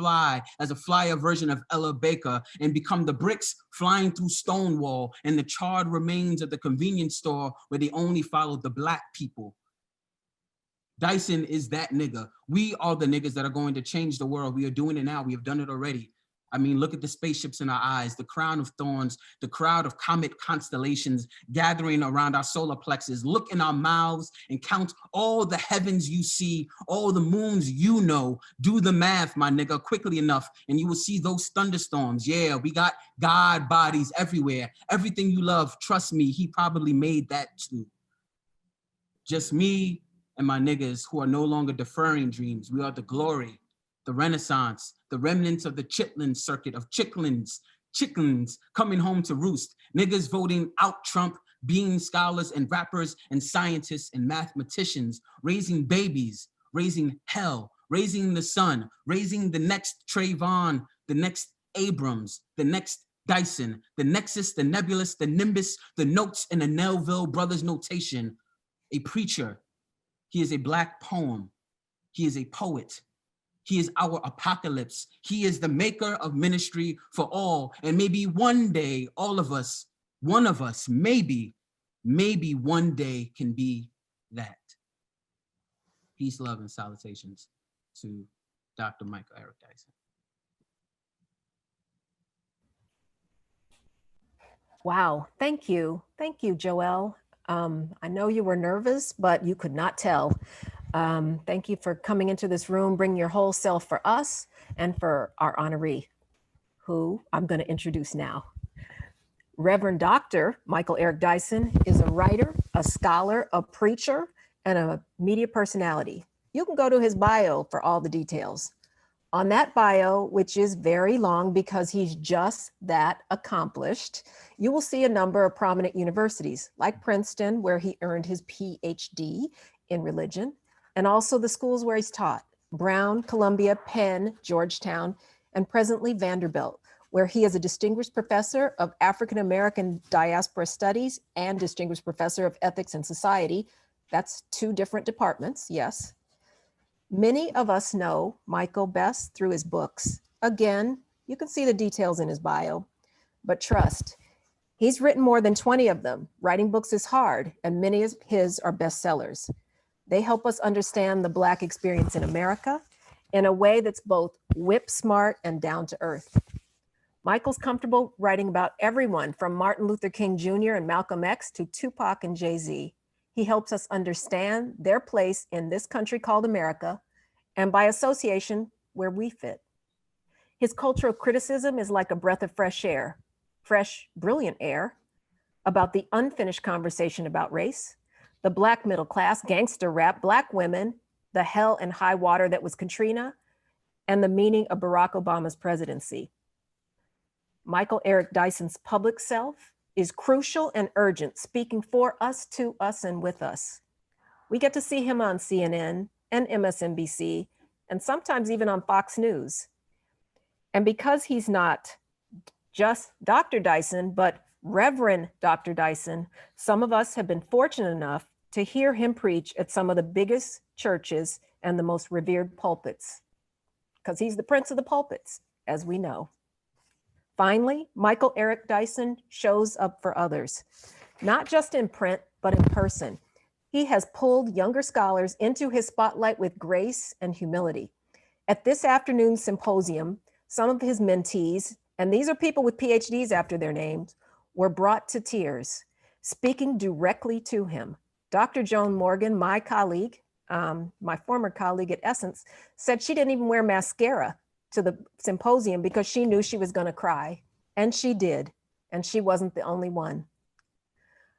a flyer version of Ella Baker, and become the bricks flying through Stonewall and the charred remains of the convenience store where they only followed the Black people. Dyson is that nigga. We are the niggas that are going to change the world. We are doing it now. We have done it already. I mean, look at the spaceships in our eyes, the crown of thorns, the crowd of comet constellations gathering around our solar plexus. Look in our mouths and count all the heavens you see, all the moons you know. Do the math, my nigga, quickly enough, and you will see those thunderstorms. Yeah, we got God bodies everywhere. Everything you love, trust me, he probably made that too. Just me and my niggas who are no longer deferring dreams. We are the glory, the renaissance, the remnants of the chitlin circuit of chickens coming home to roost. Niggas voting out Trump, being scholars and rappers and scientists and mathematicians, raising babies, raising hell, raising the sun, raising the next Trayvon, the next Abrams, the next Dyson, the Nexus, the Nebulous, the Nimbus, the notes in the Nelville Brothers notation. A preacher. He is a Black poem. He is a poet. He is our apocalypse. He is the maker of ministry for all. And maybe one day, all of us, one of us, maybe one day can be that. Peace, love, and salutations to Dr. Michael Eric Dyson. Wow, thank you. Thank you, Joelle. I know you were nervous, but you could not tell. Thank you for coming into this room, bringing your whole self for us and for our honoree, who I'm going to introduce now. Reverend Dr. Michael Eric Dyson is a writer, a scholar, a preacher, and a media personality. You can go to his bio for all the details. On that bio, which is very long because he's just that accomplished, you will see a number of prominent universities like Princeton, where he earned his PhD in religion, and also the schools where he's taught: Brown, Columbia, Penn, Georgetown, and presently Vanderbilt, where he is a distinguished professor of African American diaspora studies and distinguished professor of ethics and society. That's 2 different departments, yes. Many of us know Michael best through his books. Again, you can see the details in his bio, but trust, he's written more than 20 of them. Writing books is hard, and many of his are bestsellers. They help us understand the Black experience in America in a way that's both whip smart and down to earth. Michael's comfortable writing about everyone from Martin Luther King Jr. and Malcolm X to Tupac and Jay-Z. He helps us understand their place in this country called America, and by association, where we fit. His cultural criticism is like a breath of fresh air, fresh, brilliant air, about the unfinished conversation about race, the Black middle class, gangster rap, Black women, the hell and high water that was Katrina, and the meaning of Barack Obama's presidency. Michael Eric Dyson's public self is crucial and urgent, speaking for us, to us, and with us. We get to see him on CNN and MSNBC, and sometimes even on Fox News. And because he's not just Dr. Dyson, but Reverend Dr. Dyson, some of us have been fortunate enough to hear him preach at some of the biggest churches and the most revered pulpits, because he's the prince of the pulpits, as we know. Finally, Michael Eric Dyson shows up for others, not just in print, but in person. He has pulled younger scholars into his spotlight with grace and humility. At this afternoon's symposium, some of his mentees, and these are people with PhDs after their names, were brought to tears, speaking directly to him. Dr. Joan Morgan, my colleague, my former colleague at Essence, said she didn't even wear mascara to the symposium because she knew she was going to cry. And she did. And she wasn't the only one.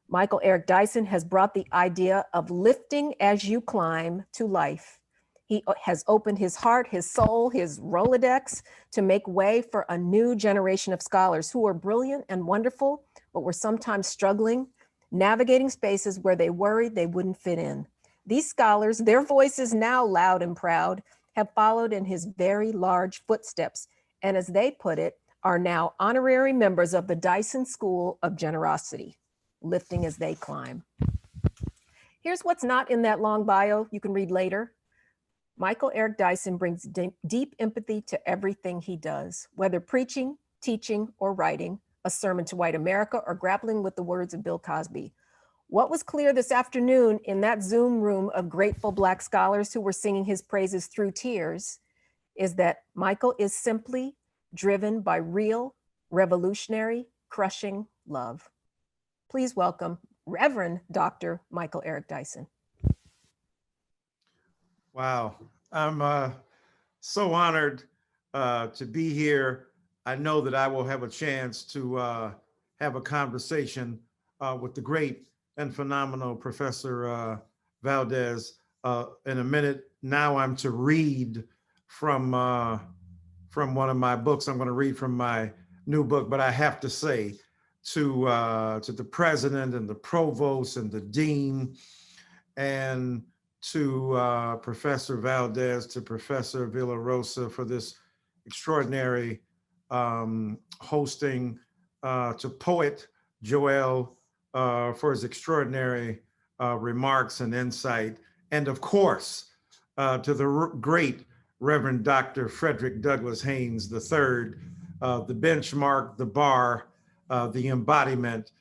Michael Eric Dyson has brought the idea of lifting as you climb to life. He has opened his heart, his soul, his Rolodex to make way for a new generation of scholars who are brilliant and wonderful, but were sometimes struggling, navigating spaces where they worried they wouldn't fit in. These scholars, their voices now loud and proud, have followed in his very large footsteps, and as they put it, are now honorary members of the Dyson School of Generosity, lifting as they climb. Here's what's not in that long bio you can read later. Michael Eric Dyson brings deep empathy to everything he does, whether preaching, teaching, or writing a sermon to white America or grappling with the words of Bill Cosby. What was clear this afternoon in that Zoom room of grateful Black scholars who were singing his praises through tears is that Michael is simply driven by real, revolutionary, crushing love. Please welcome Reverend Dr. Michael Eric Dyson. Wow, I'm so honored to be here. I know that I will have a chance to have a conversation with the great and phenomenal Professor Valdés in a minute. Now I'm to read from one of my books. I'm going to read from my new book, but I have to say to the president and the provost and the dean and to Professor Valdés, to Professor Villarosa for this extraordinary hosting, to poet Joelle for his extraordinary remarks and insight, and of course, to the great Reverend Dr. Frederick Douglass Haynes III, the benchmark, the bar, the embodiment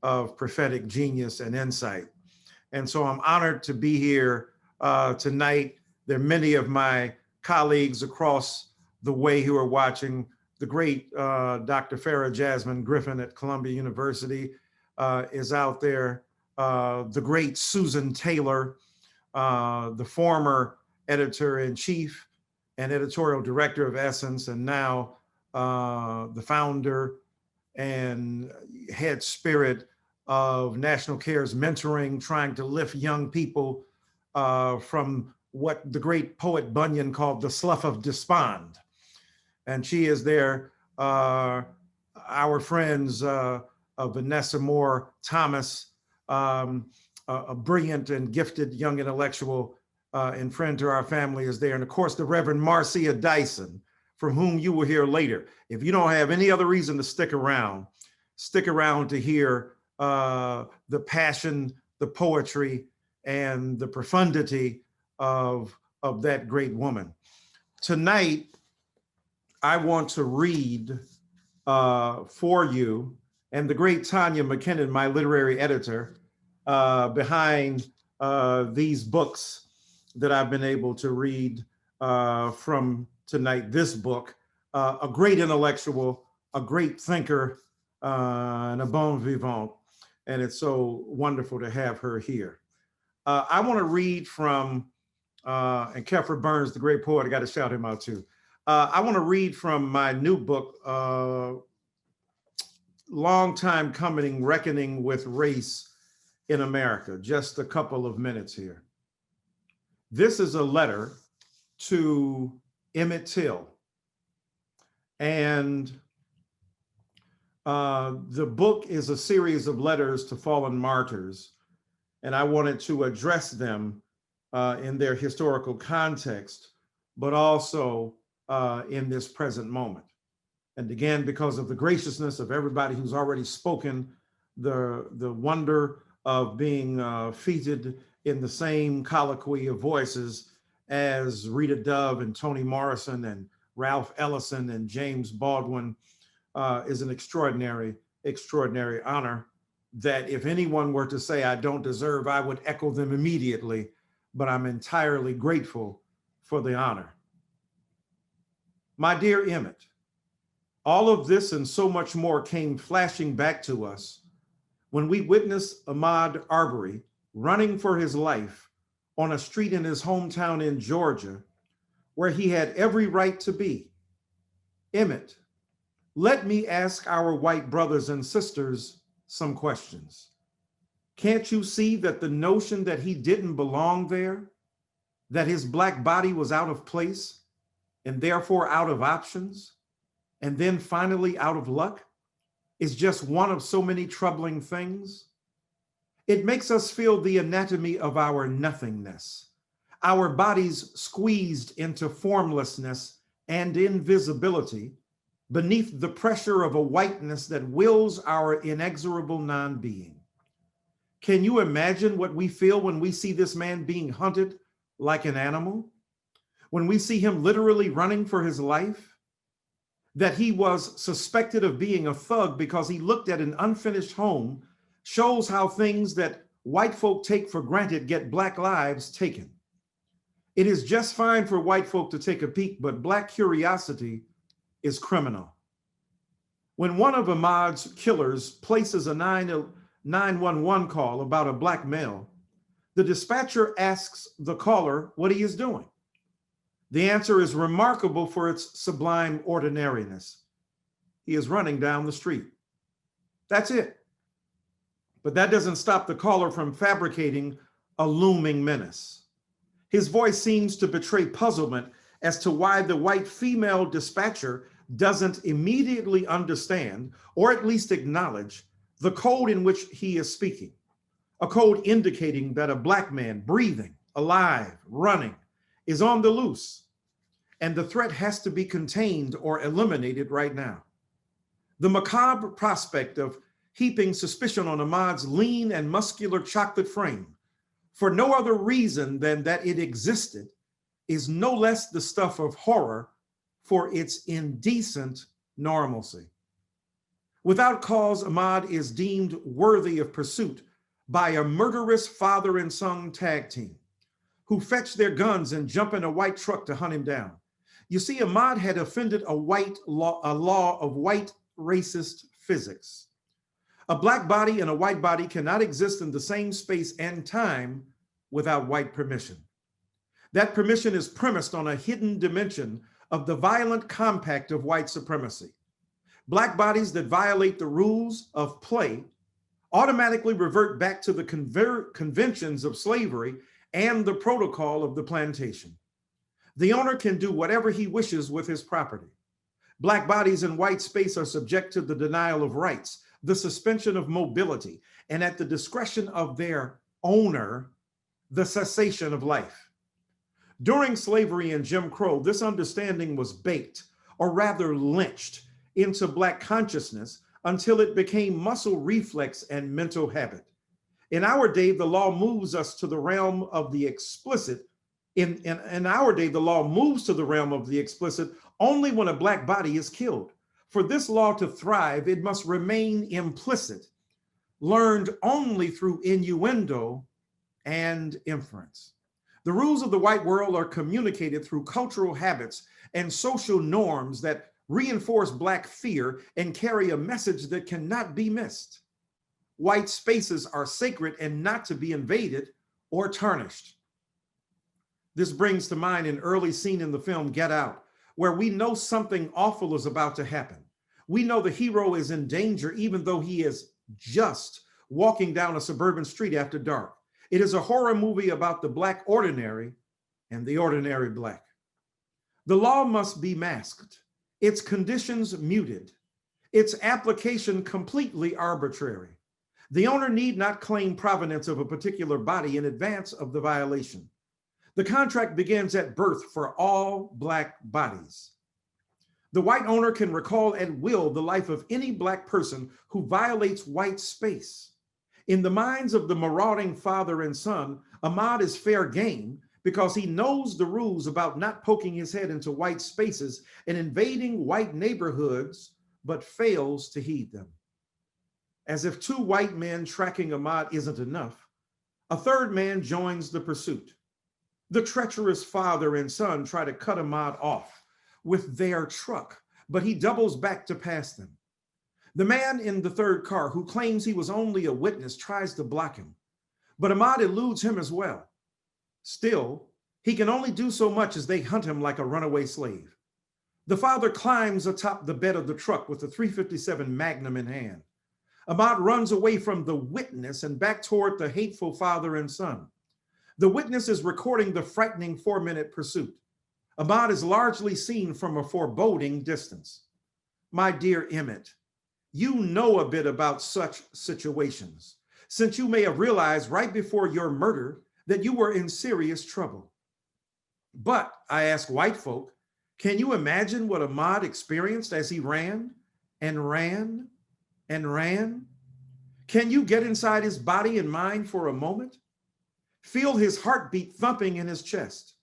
of prophetic genius and insight. And so I'm honored to be here tonight. There are many of my colleagues across the way who are watching. The great Dr. Farah Jasmine Griffin at Columbia University is out there. The great Susan Taylor, the former editor-in-chief and editorial director of Essence, and now the founder and head spirit of National Care's mentoring, trying to lift young people from what the great poet Bunyan called the slough of despond. And she is there, our friends Vanessa Moore Thomas, a brilliant and gifted young intellectual and friend to our family is there. And of course, the Reverend Marcia Dyson, from whom you will hear later. If you don't have any other reason to stick around to hear the passion, the poetry, and the profundity of that great woman. Tonight, I want to read for you, and the great Tanya McKinnon, my literary editor, behind these books that I've been able to read from tonight, this book, a great intellectual, a great thinker, and a bon vivant. And it's so wonderful to have her here. I want to read from, and Keffer Burns, the great poet, I got to shout him out too. I want to read from my new book, Long Time Coming, Reckoning with Race in America. Just a couple of minutes here. This is a letter to Emmett Till. And The book is a series of letters to fallen martyrs, and I wanted to address them in their historical context, but also in this present moment. And again, because of the graciousness of everybody who's already spoken, the wonder of being featured in the same colloquy of voices as Rita Dove and Toni Morrison and Ralph Ellison and James Baldwin is an extraordinary, extraordinary honor that if anyone were to say I don't deserve, I would echo them immediately, but I'm entirely grateful for the honor. My dear Emmett, all of this and so much more came flashing back to us when we witnessed Ahmaud Arbery running for his life on a street in his hometown in Georgia, where he had every right to be. Emmett, let me ask our white brothers and sisters some questions. Can't you see that the notion that he didn't belong there, that his Black body was out of place and therefore out of options, and then finally out of luck, is just one of so many troubling things? It makes us feel the anatomy of our nothingness, our bodies squeezed into formlessness and invisibility beneath the pressure of a whiteness that wills our inexorable non-being. Can you imagine what we feel when we see this man being hunted like an animal? When we see him literally running for his life? That he was suspected of being a thug because he looked at an unfinished home shows how things that white folk take for granted get Black lives taken. It is just fine for white folk to take a peek, but Black curiosity is criminal. When one of Ahmaud's killers places a 911 call about a Black male, the dispatcher asks the caller what he is doing. The answer is remarkable for its sublime ordinariness. He is running down the street. That's it. But that doesn't stop the caller from fabricating a looming menace. His voice seems to betray puzzlement as to why the white female dispatcher doesn't immediately understand, or at least acknowledge, the code in which he is speaking, a code indicating that a Black man breathing, alive, running, is on the loose, and the threat has to be contained or eliminated right now. The macabre prospect of heaping suspicion on Ahmaud's lean and muscular chocolate frame for no other reason than that it existed is no less the stuff of horror for its indecent normalcy. Without cause, Ahmaud is deemed worthy of pursuit by a murderous father and son tag team who fetch their guns and jump in a white truck to hunt him down. You see, Ahmaud had offended a law of white racist physics. A Black body and a white body cannot exist in the same space and time without white permission. That permission is premised on a hidden dimension of the violent compact of white supremacy. Black bodies that violate the rules of play automatically revert back to the conventions of slavery and the protocol of the plantation. The owner can do whatever he wishes with his property. Black bodies in white space are subject to the denial of rights, the suspension of mobility, and at the discretion of their owner, the cessation of life. During slavery and Jim Crow, this understanding was baked, or rather lynched, into Black consciousness until it became muscle reflex and mental habit. In our day, the law moves us to the realm of the explicit. In our day, the law moves to the realm of the explicit only when a Black body is killed. For this law to thrive, it must remain implicit, learned only through innuendo and inference. The rules of the white world are communicated through cultural habits and social norms that reinforce Black fear and carry a message that cannot be missed. White spaces are sacred and not to be invaded or tarnished. This brings to mind an early scene in the film Get Out, where we know something awful is about to happen. We know the hero is in danger even though he is just walking down a suburban street after dark. It is a horror movie about the Black ordinary and the ordinary Black. The law must be masked, its conditions muted, its application completely arbitrary. The owner need not claim provenance of a particular body in advance of the violation. The contract begins at birth for all Black bodies. The white owner can recall at will the life of any Black person who violates white space. In the minds of the marauding father and son, Ahmad is fair game because he knows the rules about not poking his head into white spaces and invading white neighborhoods, but fails to heed them. As if two white men tracking Ahmad isn't enough, a third man joins the pursuit. The treacherous father and son try to cut Ahmad off with their truck, but he doubles back to pass them. The man in the third car, who claims he was only a witness, tries to block him, but Ahmad eludes him as well. Still, he can only do so much as they hunt him like a runaway slave. The father climbs atop the bed of the truck with a .357 Magnum in hand. Ahmad runs away from the witness and back toward the hateful father and son. The witness is recording the frightening 4-minute pursuit. Ahmad is largely seen from a foreboding distance. My dear Emmett, you know a bit about such situations, since you may have realized right before your murder that you were in serious trouble. But I ask white folk, can you imagine what Ahmad experienced as he ran and ran and ran? Can you get inside his body and mind for a moment? Feel his heartbeat thumping in his chest.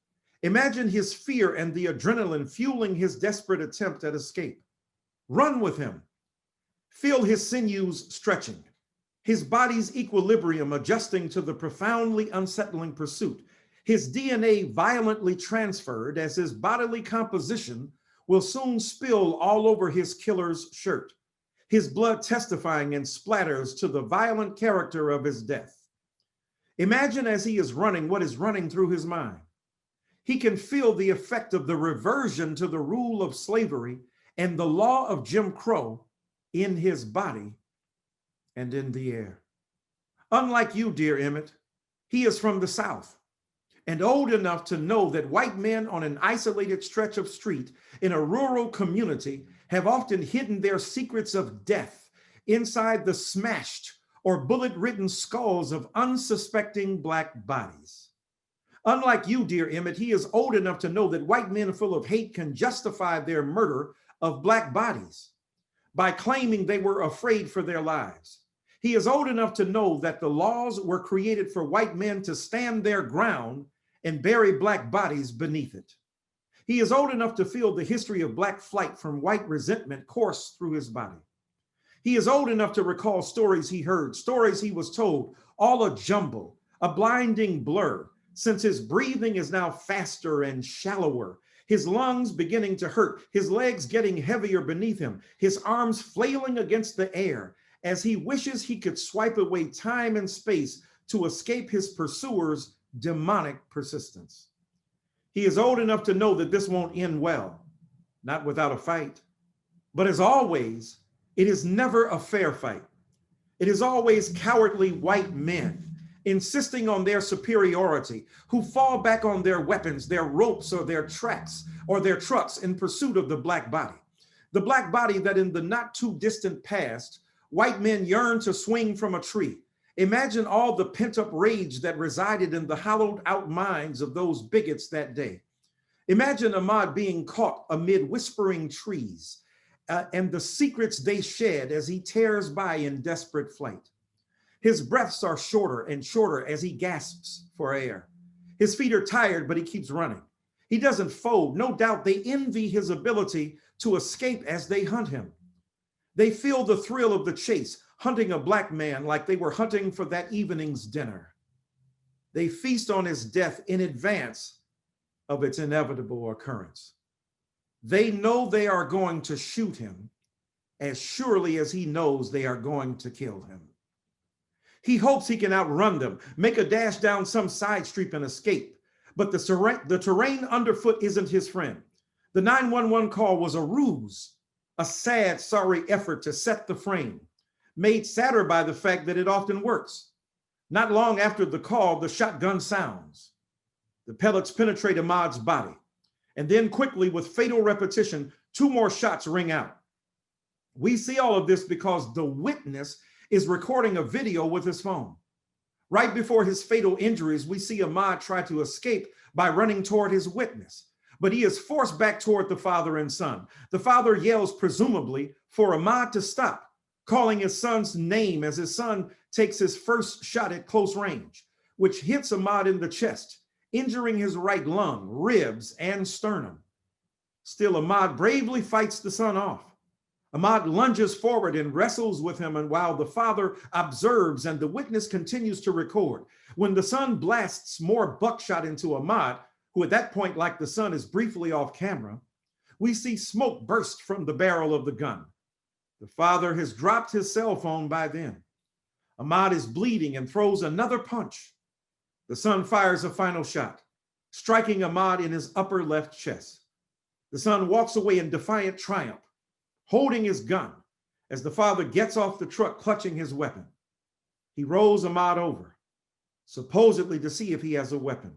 Imagine his fear and the adrenaline fueling his desperate attempt at escape. Run with him. Feel his sinews stretching, his body's equilibrium adjusting to the profoundly unsettling pursuit, his DNA violently transferred as his bodily composition will soon spill all over his killer's shirt, his blood testifying and splatters to the violent character of his death. Imagine as he is running what is running through his mind. He can feel the effect of the reversion to the rule of slavery and the law of Jim Crow in his body and in the air. Unlike you, dear Emmett, he is from the South and old enough to know that white men on an isolated stretch of street in a rural community have often hidden their secrets of death inside the smashed or bullet-ridden skulls of unsuspecting Black bodies. Unlike you, dear Emmett, he is old enough to know that white men full of hate can justify their murder of Black bodies by claiming they were afraid for their lives. He is old enough to know that the laws were created for white men to stand their ground and bury Black bodies beneath it. He is old enough to feel the history of Black flight from white resentment course through his body. He is old enough to recall stories he heard, stories he was told, all a jumble, a blinding blur, since his breathing is now faster and shallower, his lungs beginning to hurt, his legs getting heavier beneath him, his arms flailing against the air as he wishes he could swipe away time and space to escape his pursuer's demonic persistence. He is old enough to know that this won't end well, not without a fight. But as always, it is never a fair fight. It is always cowardly white men insisting on their superiority, who fall back on their weapons, their ropes, or their tracks, or their trucks in pursuit of the Black body. The Black body that in the not too distant past, white men yearn to swing from a tree. Imagine all the pent-up rage that resided in the hollowed out minds of those bigots that day. Imagine Ahmad being caught amid whispering trees and the secrets they shed as he tears by in desperate flight. His breaths are shorter and shorter as he gasps for air. His feet are tired, but he keeps running. He doesn't fold. No doubt they envy his ability to escape as they hunt him. They feel the thrill of the chase, hunting a Black man like they were hunting for that evening's dinner. They feast on his death in advance of its inevitable occurrence. They know they are going to shoot him as surely as he knows they are going to kill him. He hopes he can outrun them, make a dash down some side street and escape. But the terrain underfoot isn't his friend. The 911 call was a ruse, a sad, sorry effort to set the frame, made sadder by the fact that it often works. Not long after the call, the shotgun sounds. The pellets penetrate Ahmad's body. And then quickly, with fatal repetition, 2 more shots ring out. We see all of this because the witness is recording a video with his phone. Right before his fatal injuries, we see Ahmaud try to escape by running toward his witness, but he is forced back toward the father and son. The father yells, presumably, for Ahmaud to stop, calling his son's name as his son takes his first shot at close range, which hits Ahmaud in the chest, injuring his right lung, ribs, and sternum. Still, Ahmaud bravely fights the son off. Ahmaud lunges forward and wrestles with him, and while the father observes and the witness continues to record, when the son blasts more buckshot into Ahmaud, who at that point, like the son, is briefly off camera, we see smoke burst from the barrel of the gun. The father has dropped his cell phone by then. Ahmaud is bleeding and throws another punch. The son fires a final shot, striking Ahmaud in his upper left chest. The son walks away in defiant triumph, holding his gun as the father gets off the truck, clutching his weapon. He rolls Ahmaud over, supposedly to see if he has a weapon.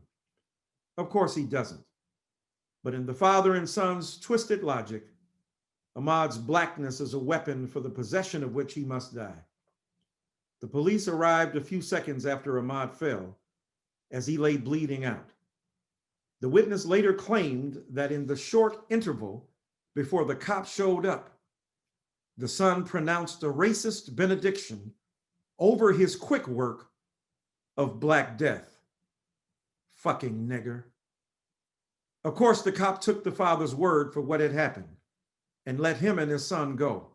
Of course he doesn't. But in the father and son's twisted logic, Ahmaud's blackness is a weapon for the possession of which he must die. The police arrived a few seconds after Ahmaud fell, as he lay bleeding out. The witness later claimed that in the short interval before the cops showed up, the son pronounced a racist benediction over his quick work of Black Death. Fucking nigger. Of course, the cop took the father's word for what had happened and let him and his son go.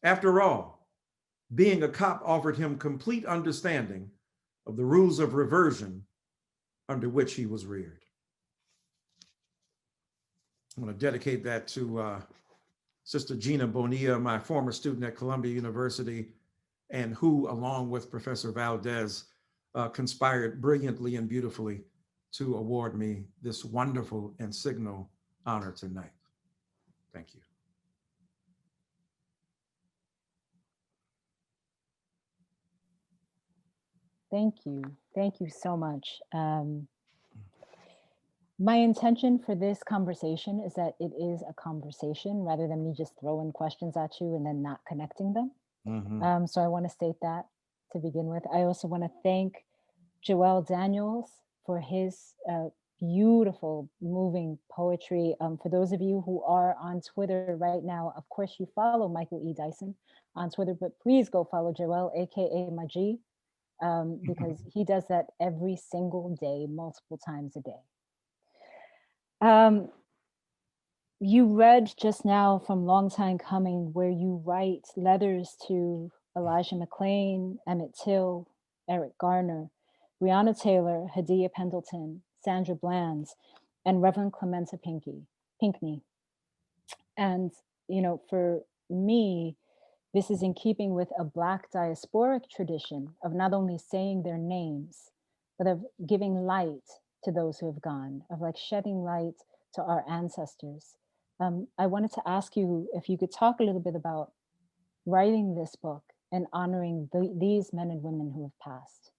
After all, being a cop offered him complete understanding of the rules of reversion under which he was reared. I'm going to dedicate that to Sister Gina Bonilla, my former student at Columbia University, and who, along with Professor Valdés, conspired brilliantly and beautifully to award me this wonderful and signal honor tonight. Thank you. Thank you. Thank you so much. My intention for this conversation is that it is a conversation rather than me just throwing questions at you and then not connecting them. So I want to state that to begin with. I also want to thank Joelle Daniels for his beautiful, moving poetry. For those of you who are on Twitter right now, of course you follow Michael E. Dyson on Twitter, but please go follow Joelle, AKA Maji, because he does that every single day, multiple times a day. You read just now from Long Time Coming, where you write letters to Elijah McClain, Emmett Till, Eric Garner, Breonna Taylor, Hadia Pendleton, Sandra Bland, and Reverend Clementa Pinckney. And, you know, for me, this is in keeping with a Black diasporic tradition of not only saying their names, but of giving light to those who have gone, of like shedding light to our ancestors. I wanted to ask you if you could talk a little bit about writing this book and honoring these men and women who have passed.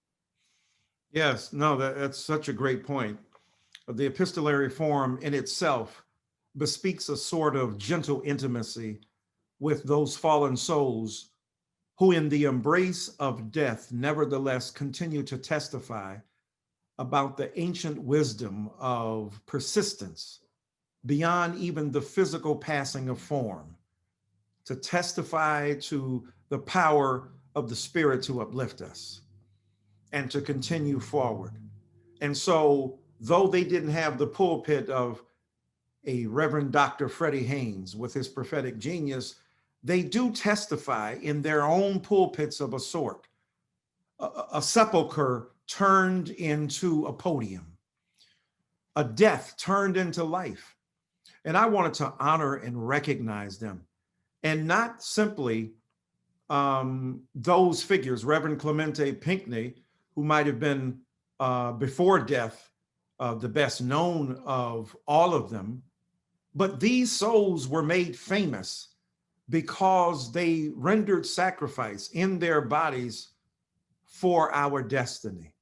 Yes, no, that's such a great point. The epistolary form in itself bespeaks a sort of gentle intimacy with those fallen souls who in the embrace of death nevertheless continue to testify about the ancient wisdom of persistence beyond even the physical passing of form, to testify to the power of the Spirit to uplift us and to continue forward. And so, though they didn't have the pulpit of a Reverend Dr. Freddie Haynes with his prophetic genius, they do testify in their own pulpits of a sort, a sepulcher turned into a podium, a death turned into life. And I wanted to honor and recognize them, and not simply those figures, Reverend Clementa Pinckney, who might have been before death the best known of all of them, but these souls were made famous because they rendered sacrifice in their bodies for our destiny.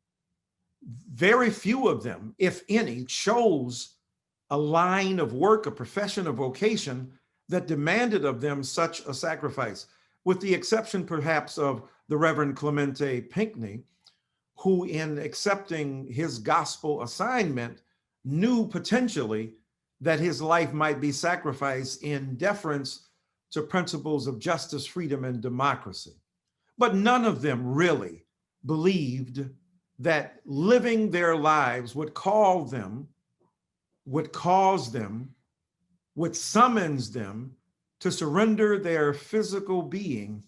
Very few of them, if any, chose a line of work, a profession, a vocation that demanded of them such a sacrifice, with the exception perhaps of the Reverend Clemente Pinckney, who in accepting his gospel assignment knew potentially that his life might be sacrificed in deference to principles of justice, freedom, and democracy. But none of them really believed that living their lives would cause them, would summons them to surrender their physical being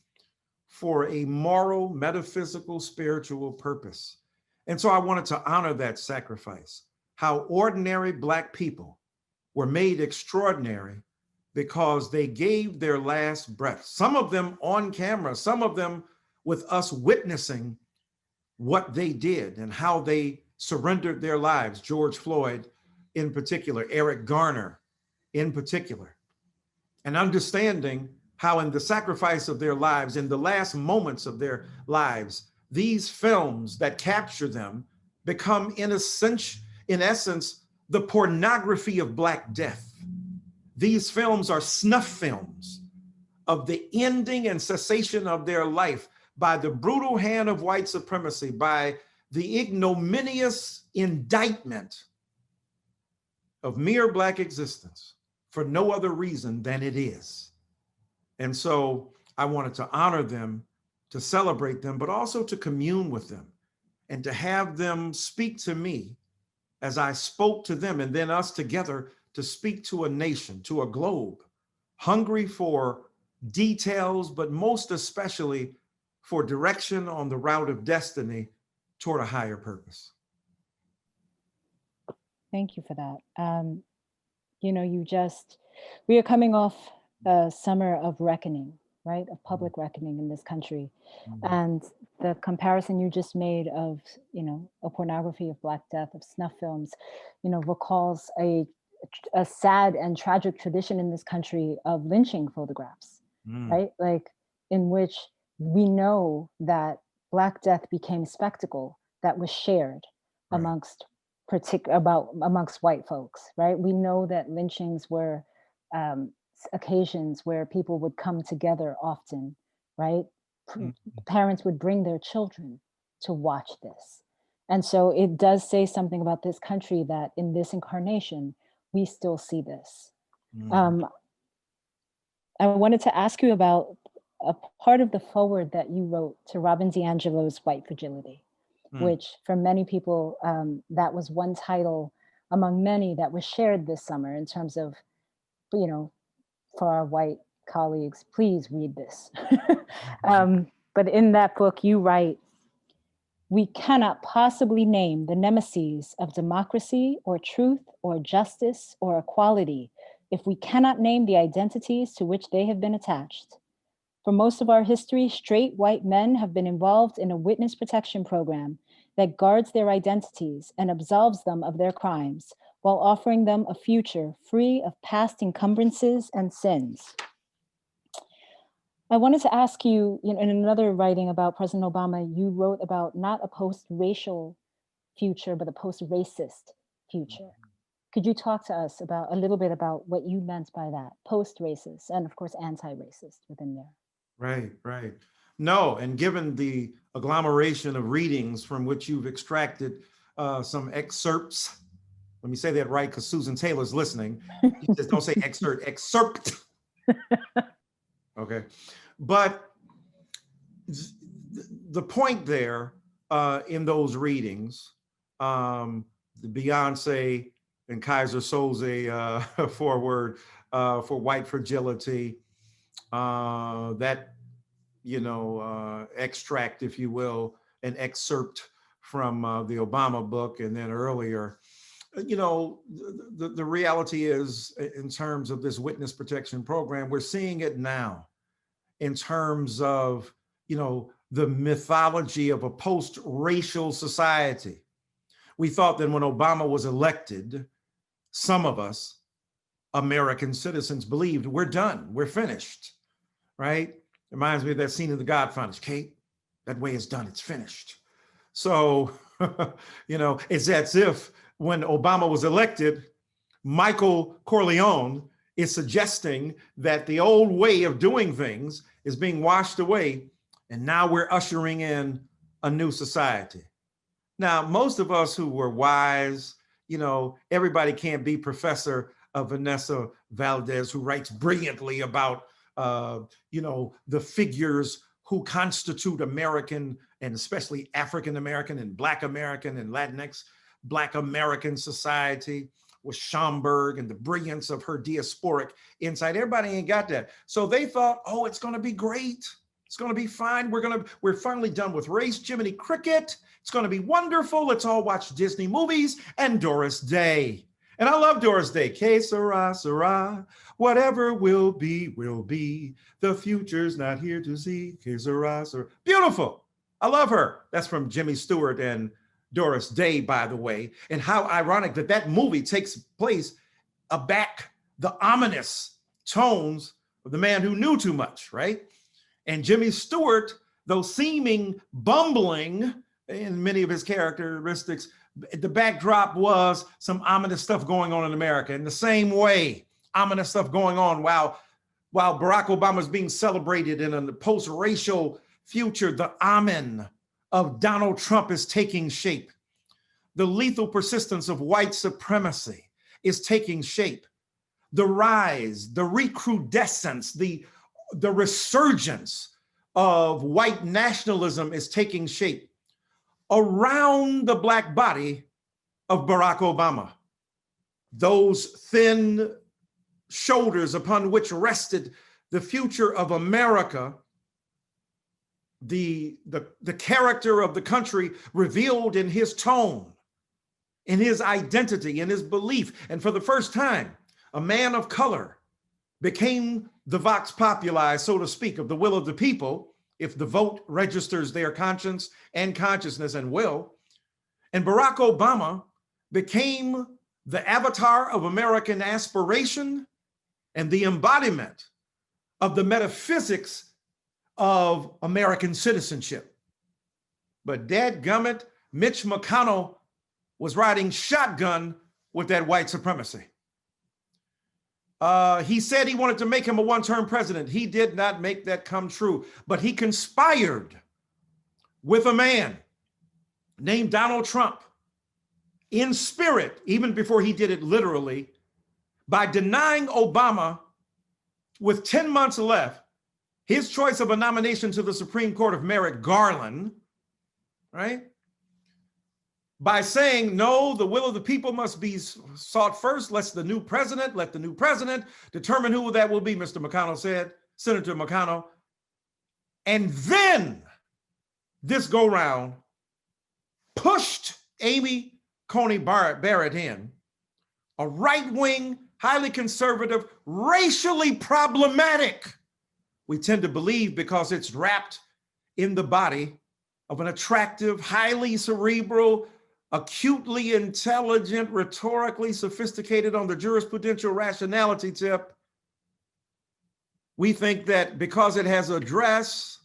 for a moral, metaphysical, spiritual purpose. And so I wanted to honor that sacrifice, how ordinary Black people were made extraordinary because they gave their last breath, some of them on camera, some of them with us witnessing what they did and how they surrendered their lives. George Floyd in particular, Eric Garner in particular, and understanding how in the sacrifice of their lives, in the last moments of their lives, these films that capture them become in essence, the pornography of Black death. These films are snuff films of the ending and cessation of their life by the brutal hand of white supremacy, by the ignominious indictment of mere Black existence for no other reason than it is. And so I wanted to honor them, to celebrate them, but also to commune with them and to have them speak to me as I spoke to them, and then us together to speak to a nation, to a globe, hungry for details, but most especially for direction on the route of destiny toward a higher purpose. Thank you for that. You know, we are coming off a summer of reckoning, right? Of public reckoning in this country. Mm-hmm. And the comparison you just made of, you know, a pornography of Black death, of snuff films, you know, recalls a sad and tragic tradition in this country of lynching photographs, right? Like, in which we know that Black death became spectacle that was shared amongst white folks, right? We know that lynchings were occasions where people would come together often, right? Parents would bring their children to watch this. And so it does say something about this country that in this incarnation, we still see this. I wanted to ask you about a part of the foreword that you wrote to Robin DiAngelo's White Fragility, which for many people, that was one title among many that was shared this summer in terms of, you know, for our white colleagues, please read this. But in that book, you write, "We cannot possibly name the nemeses of democracy or truth or justice or equality if we cannot name the identities to which they have been attached. For most of our history, straight white men have been involved in a witness protection program that guards their identities and absolves them of their crimes while offering them a future free of past encumbrances and sins." I wanted to ask you, in another writing about President Obama, you wrote about not a post-racial future, but a post-racist future. Could you talk to us about a little bit about what you meant by that, post-racist, and of course, anti-racist within there? Right. No, and given the agglomeration of readings from which you've extracted some excerpts, let me say that right, because Susan Taylor's listening. She says, don't say excerpt, excerpt. Okay, but the point there in those readings, the Beyonce and Kaiser Soze foreword for White Fragility, that, you know, extract, if you will, an excerpt from the Obama book, and then earlier, you know, the reality is, in terms of this witness protection program, we're seeing it now in terms of, you know, the mythology of a post-racial society. We thought that when Obama was elected, some of us, American citizens, believed we're done, we're finished, right? Reminds me of that scene in The Godfather. Kate, that way is done, it's finished. So, you know, it's as if when Obama was elected, Michael Corleone is suggesting that the old way of doing things is being washed away, and now we're ushering in a new society. Now, most of us who were wise, everybody can't be Professor Vanessa Valdés, who writes brilliantly about, the figures who constitute American, and especially African American and Black American and Latinx Black American society, with Schomburg and the brilliance of her diasporic insight. Everybody ain't got that. So they thought, oh, it's going to be great. It's going to be fine. We're finally done with race, Jiminy Cricket. It's going to be wonderful. Let's all watch Disney movies and Doris Day. And I love Doris Day. Que sera, sera. Whatever will be, will be. The future's not here to see. Que sera, sera. Beautiful. I love her. That's from Jimmy Stewart and Doris Day, by the way. And how ironic that that movie takes place aback the ominous tones of the man who knew too much, right? And Jimmy Stewart, though seeming bumbling in many of his characteristics, the backdrop was some ominous stuff going on in America. In the same way, ominous stuff going on while Barack Obama is being celebrated in a post-racial future, the omen of Donald Trump is taking shape. The lethal persistence of white supremacy is taking shape. The rise, the recrudescence, the resurgence of white nationalism is taking shape around the Black body of Barack Obama. Those thin shoulders upon which rested the future of America, the character of the country revealed in his tone, in his identity, in his belief. And for the first time, a man of color became the vox populi, so to speak, of the will of the people, if the vote registers their conscience and consciousness and will. And Barack Obama became the avatar of American aspiration and the embodiment of the metaphysics of American citizenship. But dadgummit, Mitch McConnell was riding shotgun with that white supremacy. He said he wanted to make him a one-term president. He did not make that come true, but he conspired with a man named Donald Trump in spirit, even before he did it literally, by denying Obama, with 10 months left, his choice of a nomination to the Supreme Court of Merrick Garland, right? By saying, no, the will of the people must be sought first. Let the new president determine who that will be, Mr. McConnell said, Senator McConnell. And then this go round pushed Amy Coney Barrett in, a right-wing, highly conservative, racially problematic, we tend to believe because it's wrapped in the body of an attractive, highly cerebral, acutely intelligent, rhetorically sophisticated on the jurisprudential rationality tip. We think that because it has a dress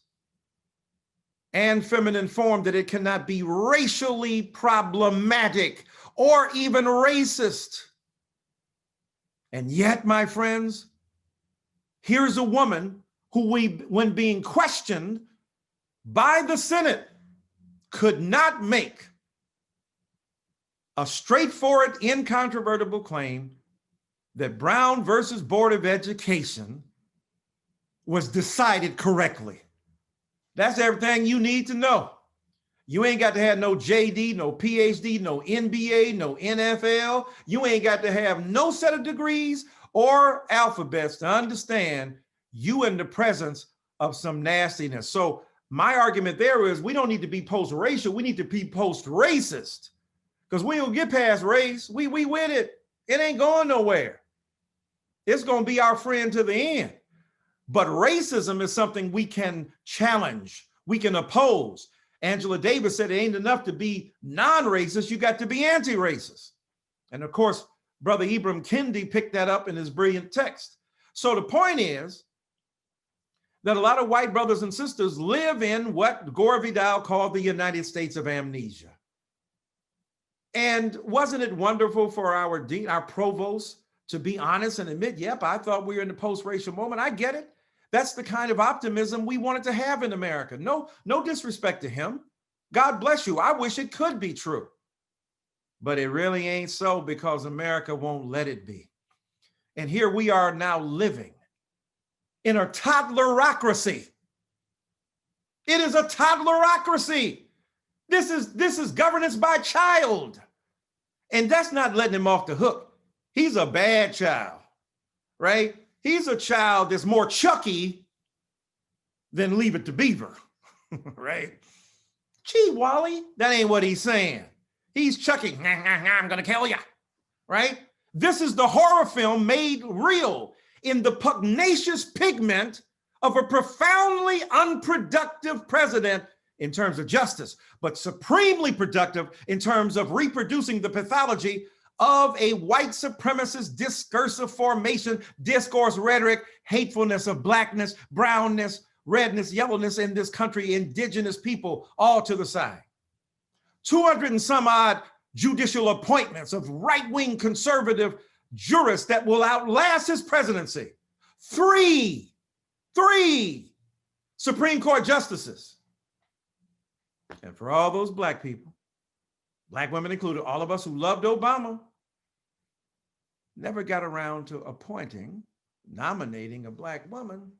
and feminine form, that it cannot be racially problematic or even racist. And yet, my friends, here's a woman who when being questioned by the Senate, could not make a straightforward, incontrovertible claim that Brown versus Board of Education was decided correctly. That's everything you need to know. You ain't got to have no JD, no PhD, no NBA, no NFL. You ain't got to have no set of degrees or alphabets to understand you in the presence of some nastiness. So my argument there is we don't need to be post-racial. We need to be post-racist, because we don't get past race. We with it. It ain't going nowhere. It's going to be our friend to the end. But racism is something we can challenge. We can oppose. Angela Davis said it ain't enough to be non-racist. You got to be anti-racist. And of course, Brother Ibram Kendi picked that up in his brilliant text. So the point is that a lot of white brothers and sisters live in what Gore Vidal called the United States of amnesia. And wasn't it wonderful for our dean, our provost, to be honest and admit, yep, I thought we were in the post-racial moment. I get it. That's the kind of optimism we wanted to have in America. No disrespect to him. God bless you. I wish it could be true. But it really ain't so, because America won't let it be. And here we are now living in a toddlerocracy. It is a toddlerocracy. This is governance by child. And that's not letting him off the hook. He's a bad child, right? He's a child that's more Chucky than Leave It to Beaver, right? Gee, Wally, that ain't what he's saying. He's Chucky, I'm gonna kill you, right? This is the horror film made real in the pugnacious pigment of a profoundly unproductive president in terms of justice, but supremely productive in terms of reproducing the pathology of a white supremacist discursive formation, discourse, rhetoric, hatefulness of blackness, brownness, redness, yellowness in this country, indigenous people, all to the side. 200 and some odd judicial appointments of right-wing conservative jurists that will outlast his presidency. Three Supreme Court justices. And for all those black people, black women included, all of us who loved Obama, never got around to nominating a black woman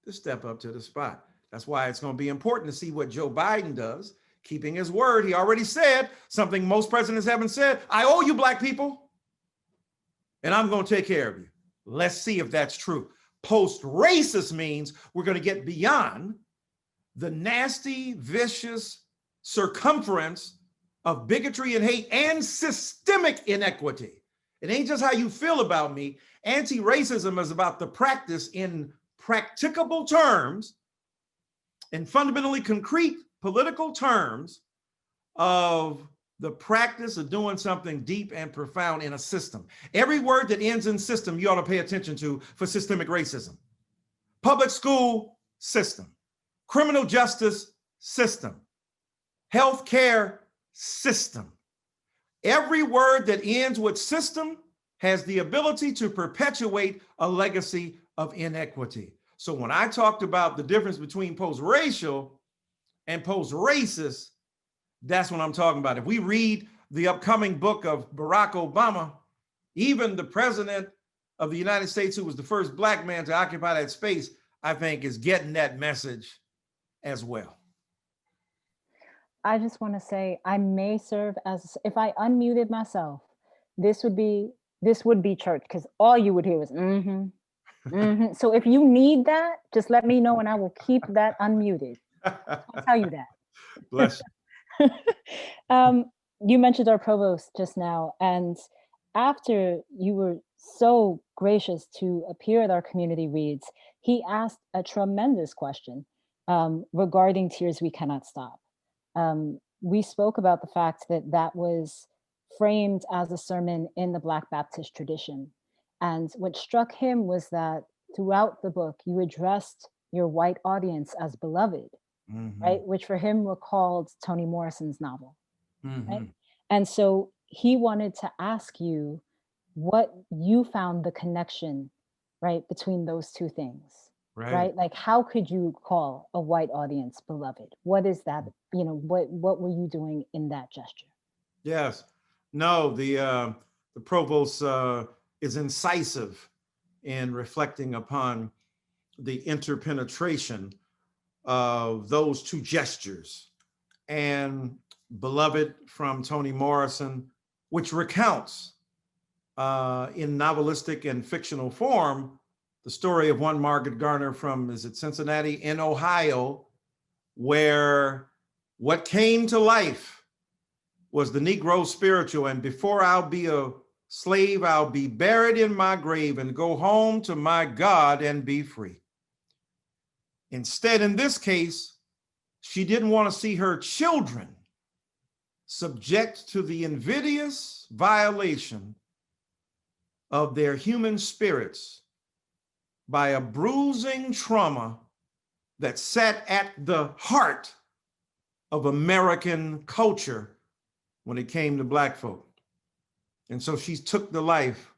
to step up to the spot. That's why it's going to be important to see what Joe Biden does, keeping his word. He already said something most presidents haven't said. I owe you, black people, and I'm going to take care of you. Let's see if that's true. Post-racist means we're going to get beyond the nasty, vicious circumference of bigotry and hate and systemic inequity. It ain't just how you feel about me. Anti-racism is about the practice in practicable terms, in fundamentally concrete political terms, of the practice of doing something deep and profound in a system. Every word that ends in system, you ought to pay attention to for systemic racism. Public school system, criminal justice system, healthcare system. Every word that ends with system has the ability to perpetuate a legacy of inequity. So when I talked about the difference between post-racial and post-racist, that's what I'm talking about. If we read the upcoming book of Barack Obama, even the president of the United States, who was the first black man to occupy that space, I think is getting that message as well. I just want to say I may serve as, if I unmuted myself, this would be church, because all you would hear was So if you need that, just let me know and I will keep that unmuted. I'll tell you that. Bless you. You mentioned our provost just now, and after you were so gracious to appear at our community reads, he asked a tremendous question regarding Tears We Cannot Stop. We spoke about the fact that that was framed as a sermon in the Black Baptist tradition. And what struck him was that throughout the book, you addressed your white audience as beloved, right? Which for him recalled Toni Morrison's novel, right? And so he wanted to ask you what you found the connection, right, between those two things, right? Like, how could you call a white audience beloved? What is that? You know, what were you doing in that gesture? Yes, no, the provost is incisive in reflecting upon the interpenetration of those two gestures. And Beloved from Toni Morrison, which recounts in novelistic and fictional form the story of one Margaret Garner from, is it Cincinnati, in Ohio, where what came to life was the Negro spiritual. And before I'll be a slave, I'll be buried in my grave and go home to my God and be free. Instead, in this case, she didn't want to see her children subject to the invidious violation of their human spirits by a bruising trauma that sat at the heart of American culture when it came to Black folk. And so she took the life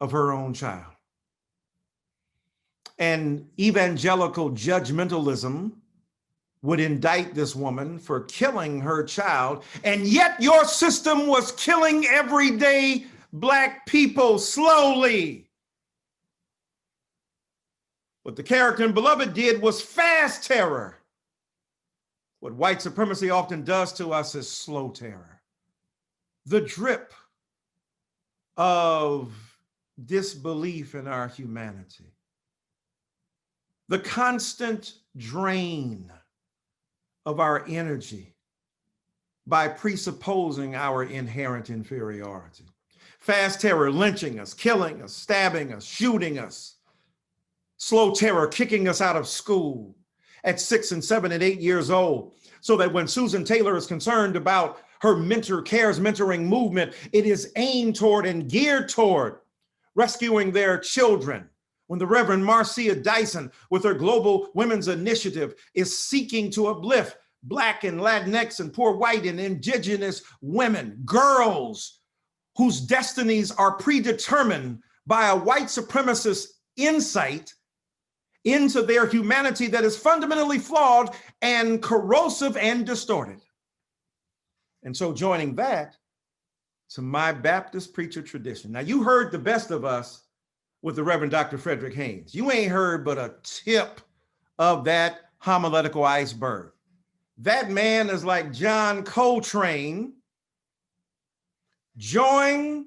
of her own child. And evangelical judgmentalism would indict this woman for killing her child, and yet your system was killing everyday Black people slowly. What the character in Beloved did was fast terror. What white supremacy often does to us is slow terror. The drip of disbelief in our humanity. The constant drain of our energy by presupposing our inherent inferiority. Fast terror lynching us, killing us, stabbing us, shooting us. Slow terror kicking us out of school at 6 and 7 and 8 years old, so that when Susan Taylor is concerned about her Mentor Cares mentoring movement, it is aimed toward and geared toward rescuing their children. When the Reverend Marcia Dyson, with her Global Women's Initiative, is seeking to uplift Black and Latinx and poor white and indigenous women, girls whose destinies are predetermined by a white supremacist insight into their humanity that is fundamentally flawed and corrosive and distorted. And so joining that to my Baptist preacher tradition. Now, you heard the best of us with the Reverend Dr. Frederick Haynes. You ain't heard but a tip of that homiletical iceberg. That man is like John Coltrane joined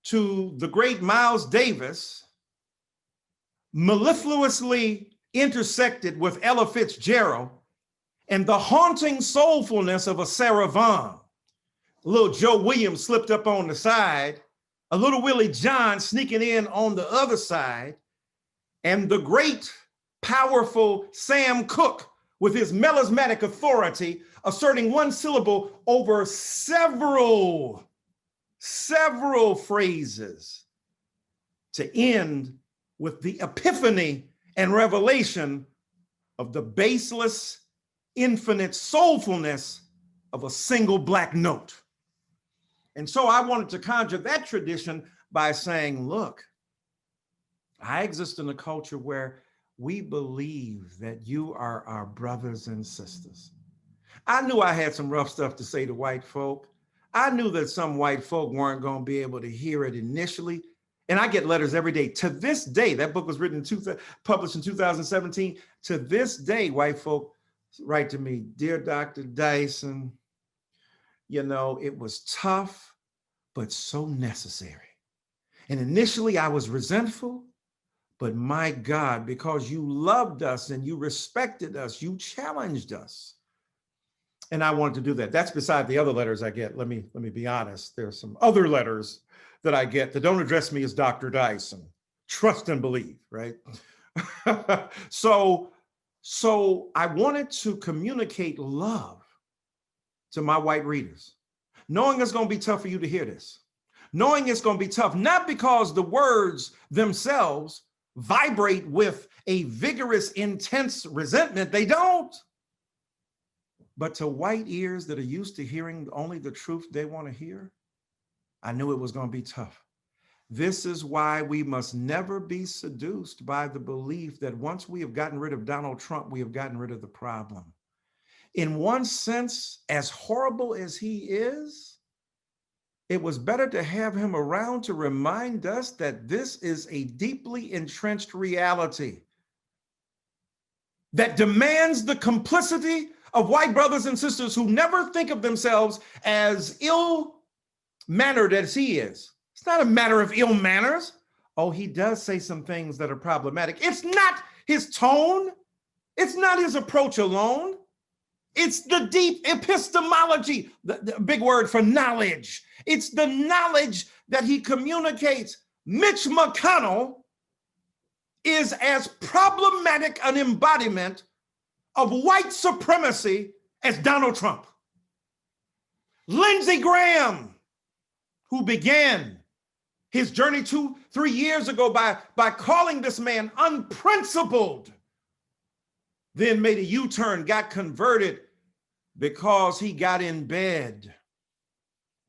to the great Miles Davis, mellifluously intersected with Ella Fitzgerald, and the haunting soulfulness of a Sarah Vaughan. Little Joe Williams slipped up on the side, a little Willie John sneaking in on the other side, and the great, powerful Sam Cooke with his melismatic authority, asserting one syllable over several phrases to end with the epiphany and revelation of the baseless, infinite soulfulness of a single Black note. And so I wanted to conjure that tradition by saying, look, I exist in a culture where we believe that you are our brothers and sisters. I knew I had some rough stuff to say to white folk. I knew that some white folk weren't going to be able to hear it initially. And I get letters every day. To this day, that book was written, published in 2017. To this day, white folk write to me, "Dear Dr. Dyson, you know, it was tough, but so necessary. And initially I was resentful, but my God, because you loved us and you respected us, you challenged us." And I wanted to do that. That's beside the other letters I get. Let me be honest. There's some other letters that I get that don't address me as Dr. Dyson. Trust and believe, right? So I wanted to communicate love to my white readers, knowing it's going to be tough for you to hear this, knowing it's going to be tough, not because the words themselves vibrate with a vigorous, intense resentment. They don't. But to white ears that are used to hearing only the truth they want to hear, I knew it was going to be tough. This is why we must never be seduced by the belief that once we have gotten rid of Donald Trump, we have gotten rid of the problem. In one sense, as horrible as he is, it was better to have him around to remind us that this is a deeply entrenched reality that demands the complicity of white brothers and sisters who never think of themselves as ill-mannered as he is. It's not a matter of ill manners. Oh, he does say some things that are problematic. It's not his tone. It's not his approach alone. It's the deep epistemology, the big word for knowledge. It's the knowledge that he communicates. Mitch McConnell is as problematic an embodiment of white supremacy as Donald Trump. Lindsey Graham, who began his journey 2-3 years ago by calling this man unprincipled, then made a U-turn, got converted because he got in bed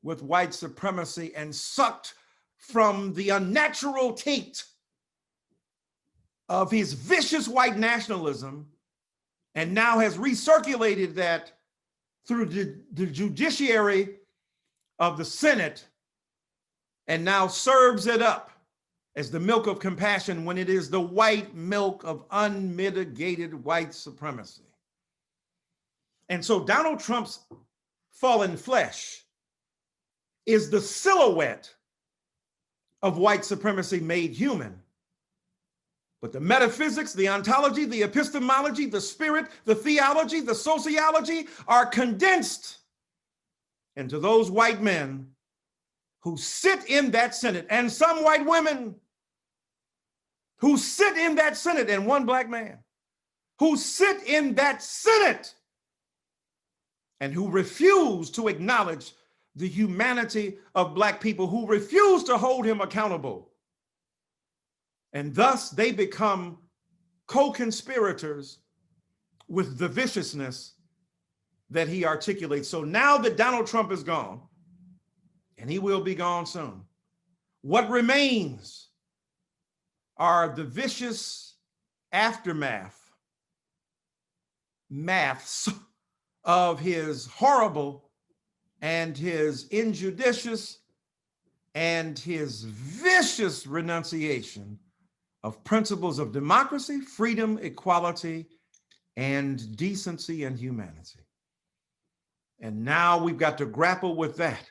with white supremacy and sucked from the unnatural taint of his vicious white nationalism, and now has recirculated that through the judiciary of the Senate, and now serves it up as the milk of compassion when it is the white milk of unmitigated white supremacy. And so Donald Trump's fallen flesh is the silhouette of white supremacy made human. But the metaphysics, the ontology, the epistemology, the spirit, the theology, the sociology are condensed into those white men who sit in that Senate, and some white women who sit in that Senate, and one black man who sit in that Senate and who refuse to acknowledge the humanity of black people, who refuse to hold him accountable. And thus they become co-conspirators with the viciousness that he articulates. So now that Donald Trump is gone, and he will be gone soon, what remains are the vicious maths of his horrible and his injudicious and his vicious renunciation of principles of democracy, freedom, equality, and decency and humanity. And now we've got to grapple with that.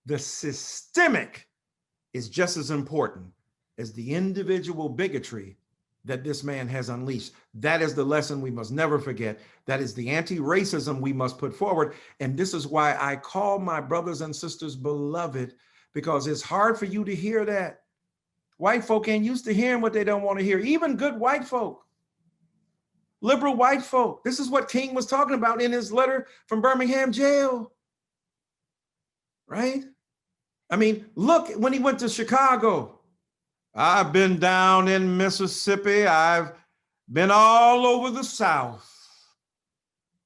The systemic is just as important as the individual bigotry that this man has unleashed. That is the lesson we must never forget. That is the anti-racism we must put forward. And this is why I call my brothers and sisters beloved, because it's hard for you to hear that. White folk ain't used to hearing what they don't want to hear, even good white folk, liberal white folk. This is what King was talking about in his letter from Birmingham jail, right? I mean, look, when he went to Chicago, I've been down in Mississippi, I've been all over the South,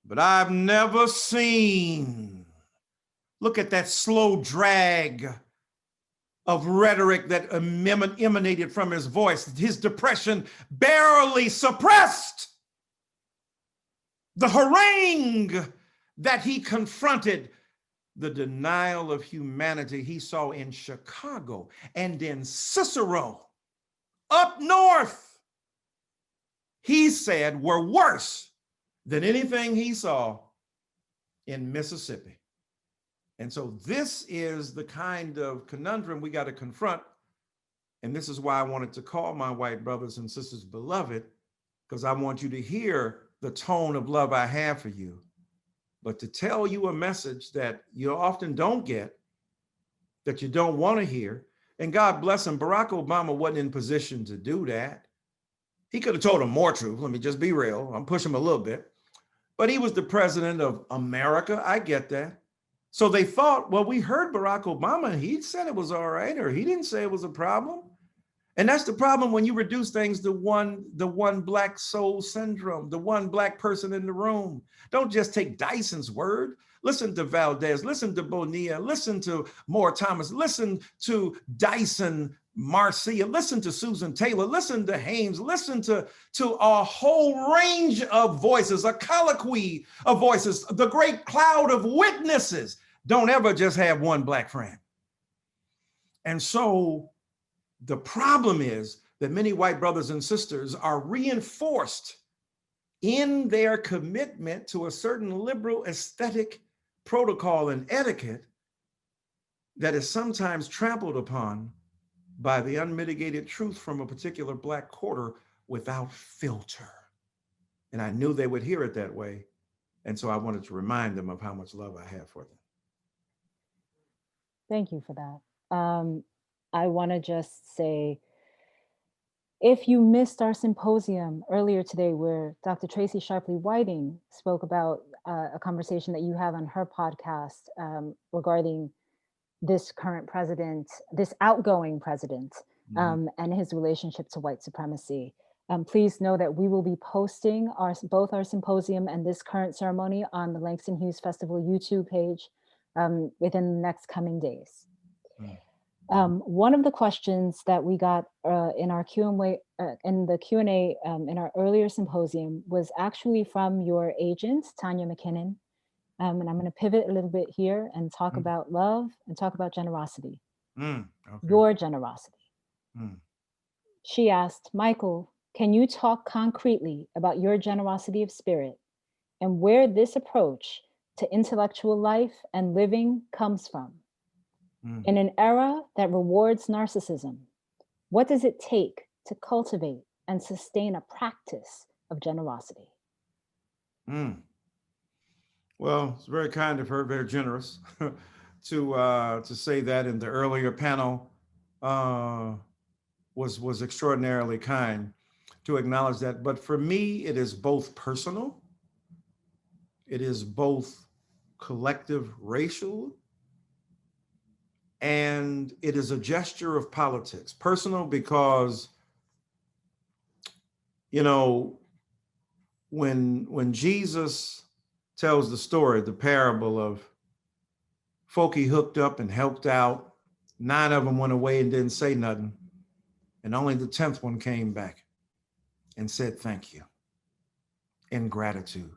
but I've never seen, look at that slow drag of rhetoric that emanated from his voice. His depression barely suppressed the harangue that he confronted, the denial of humanity he saw in Chicago and in Cicero up north, he said were worse than anything he saw in Mississippi. And so this is the kind of conundrum we got to confront. And this is why I wanted to call my white brothers and sisters beloved, because I want you to hear the tone of love I have for you, but to tell you a message that you often don't get, that you don't want to hear. And God bless him, Barack Obama wasn't in position to do that. He could have told him more truth. Let me just be real. I'm pushing him a little bit. But he was the president of America. I get that. So they thought, well, we heard Barack Obama. He said it was all right, or he didn't say it was a problem. And that's the problem when you reduce things to the one black soul syndrome, the one black person in the room. Don't just take Dyson's word. Listen to Valdés, listen to Bonilla, listen to Moore Thomas, listen to Dyson, Marcia, listen to Susan Taylor, listen to Haynes, listen to a whole range of voices, a colloquy of voices, the great cloud of witnesses. Don't ever just have one black friend. And so the problem is that many white brothers and sisters are reinforced in their commitment to a certain liberal aesthetic protocol and etiquette that is sometimes trampled upon by the unmitigated truth from a particular black quarter without filter. And I knew they would hear it that way. And so I wanted to remind them of how much love I have for them. Thank you for that. I want to just say, if you missed our symposium earlier today where Dr. Tracy Sharpley Whiting spoke about a conversation that you have on her podcast regarding this current president, this outgoing president, and his relationship to white supremacy, please know that we will be posting both our symposium and this current ceremony on the Langston Hughes Festival YouTube page within the next coming days. One of the questions that we got in our Q&A, in the Q&A in our earlier symposium was actually from your agent, Tanya McKinnon. And I'm going to pivot a little bit here and talk about love and talk about generosity. Okay. Your generosity. She asked, Michael, can you talk concretely about your generosity of spirit and where this approach to intellectual life and living comes from? In an era that rewards narcissism, what does it take to cultivate and sustain a practice of generosity? Well, it's very kind of her, very generous to say that. In the earlier panel was extraordinarily kind to acknowledge that. But for me, it is both personal, it is both collective racial, and it is a gesture of politics. Personal because, you know, when Jesus tells the story, the parable of folk he hooked up and helped out, 9 of them went away and didn't say nothing, and only the 10th one came back and said thank you in gratitude.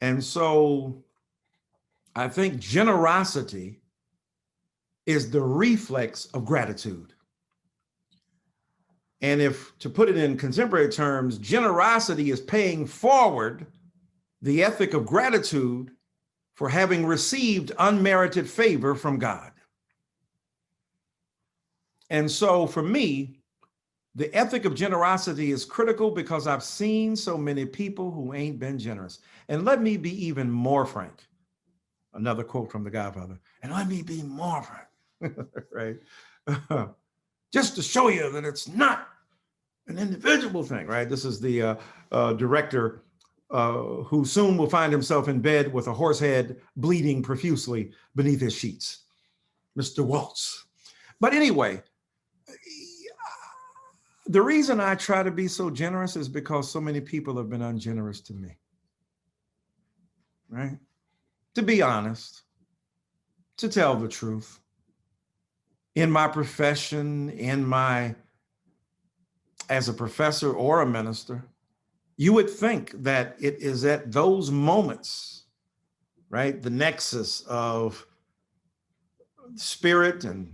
And so I think generosity is the reflex of gratitude. And if, to put it in contemporary terms, generosity is paying forward the ethic of gratitude for having received unmerited favor from God. And so for me, the ethic of generosity is critical because I've seen so many people who ain't been generous. And let me be even more frank. Another quote from The Godfather. And let me be more frank. Right? Just to show you that it's not an individual thing, right? This is the director who soon will find himself in bed with a horse head bleeding profusely beneath his sheets, Mr. Waltz. But anyway, the reason I try to be so generous is because so many people have been ungenerous to me, right? To be honest, to tell the truth. In my profession, as a professor or a minister, you would think that it is at those moments, right? The nexus of spirit and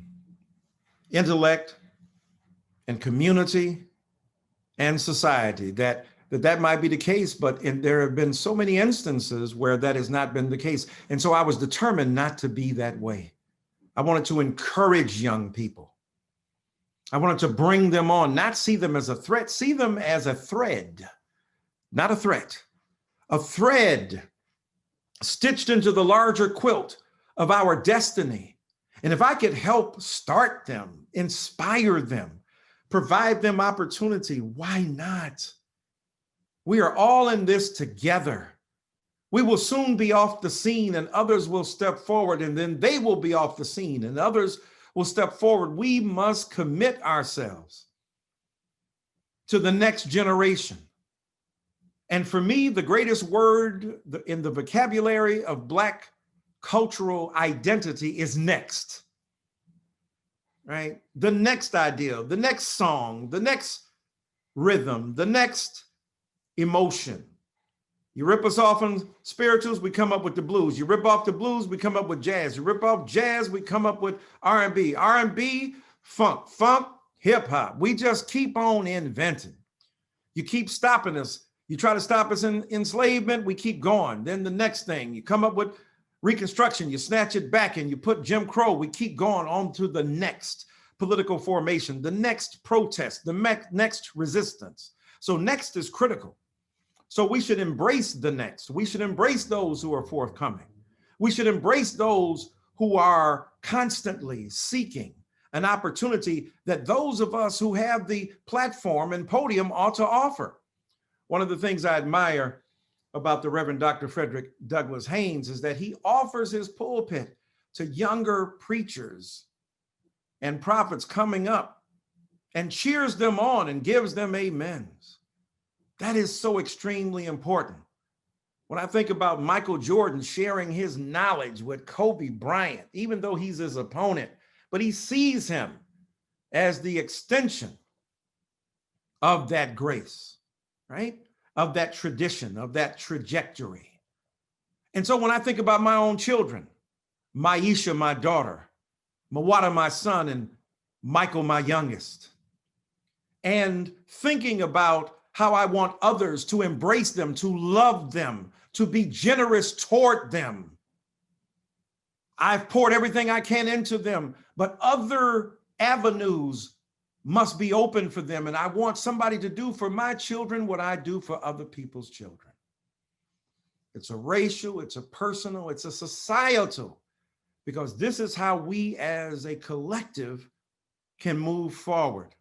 intellect and community and society that might be the case, but there have been so many instances where that has not been the case. And so I was determined not to be that way. I wanted to encourage young people. I wanted to bring them on, not see them as a threat, see them as a thread, not a threat, a thread stitched into the larger quilt of our destiny. And if I could help start them, inspire them, provide them opportunity, why not? We are all in this together. We will soon be off the scene and others will step forward, and then they will be off the scene and others will step forward. We must commit ourselves to the next generation. And for me, the greatest word in the vocabulary of Black cultural identity is next, right? The next ideal, the next song, the next rhythm, the next emotion. You rip us off on spirituals, we come up with the blues. You rip off the blues, we come up with jazz. You rip off jazz, we come up with R&B. R&B, funk, hip hop. We just keep on inventing. You keep stopping us. You try to stop us in enslavement, we keep going. Then the next thing, you come up with Reconstruction, you snatch it back and you put Jim Crow. We keep going on to the next political formation, the next protest, the next resistance. So next is critical. So we should embrace the next. We should embrace those who are forthcoming. We should embrace those who are constantly seeking an opportunity that those of us who have the platform and podium ought to offer. One of the things I admire about the Reverend Dr. Frederick Douglass Haynes is that he offers his pulpit to younger preachers and prophets coming up and cheers them on and gives them amens. That is so extremely important. When I think about Michael Jordan sharing his knowledge with Kobe Bryant, even though he's his opponent, but he sees him as the extension of that grace, right? Of that tradition, of that trajectory. And so when I think about my own children, Maisha, my daughter, Mawada, my son, and Michael, my youngest, and thinking about how I want others to embrace them, to love them, to be generous toward them. I've poured everything I can into them, but other avenues must be open for them. And I want somebody to do for my children what I do for other people's children. It's a racial, it's a personal, it's a societal, because this is how we as a collective can move forward.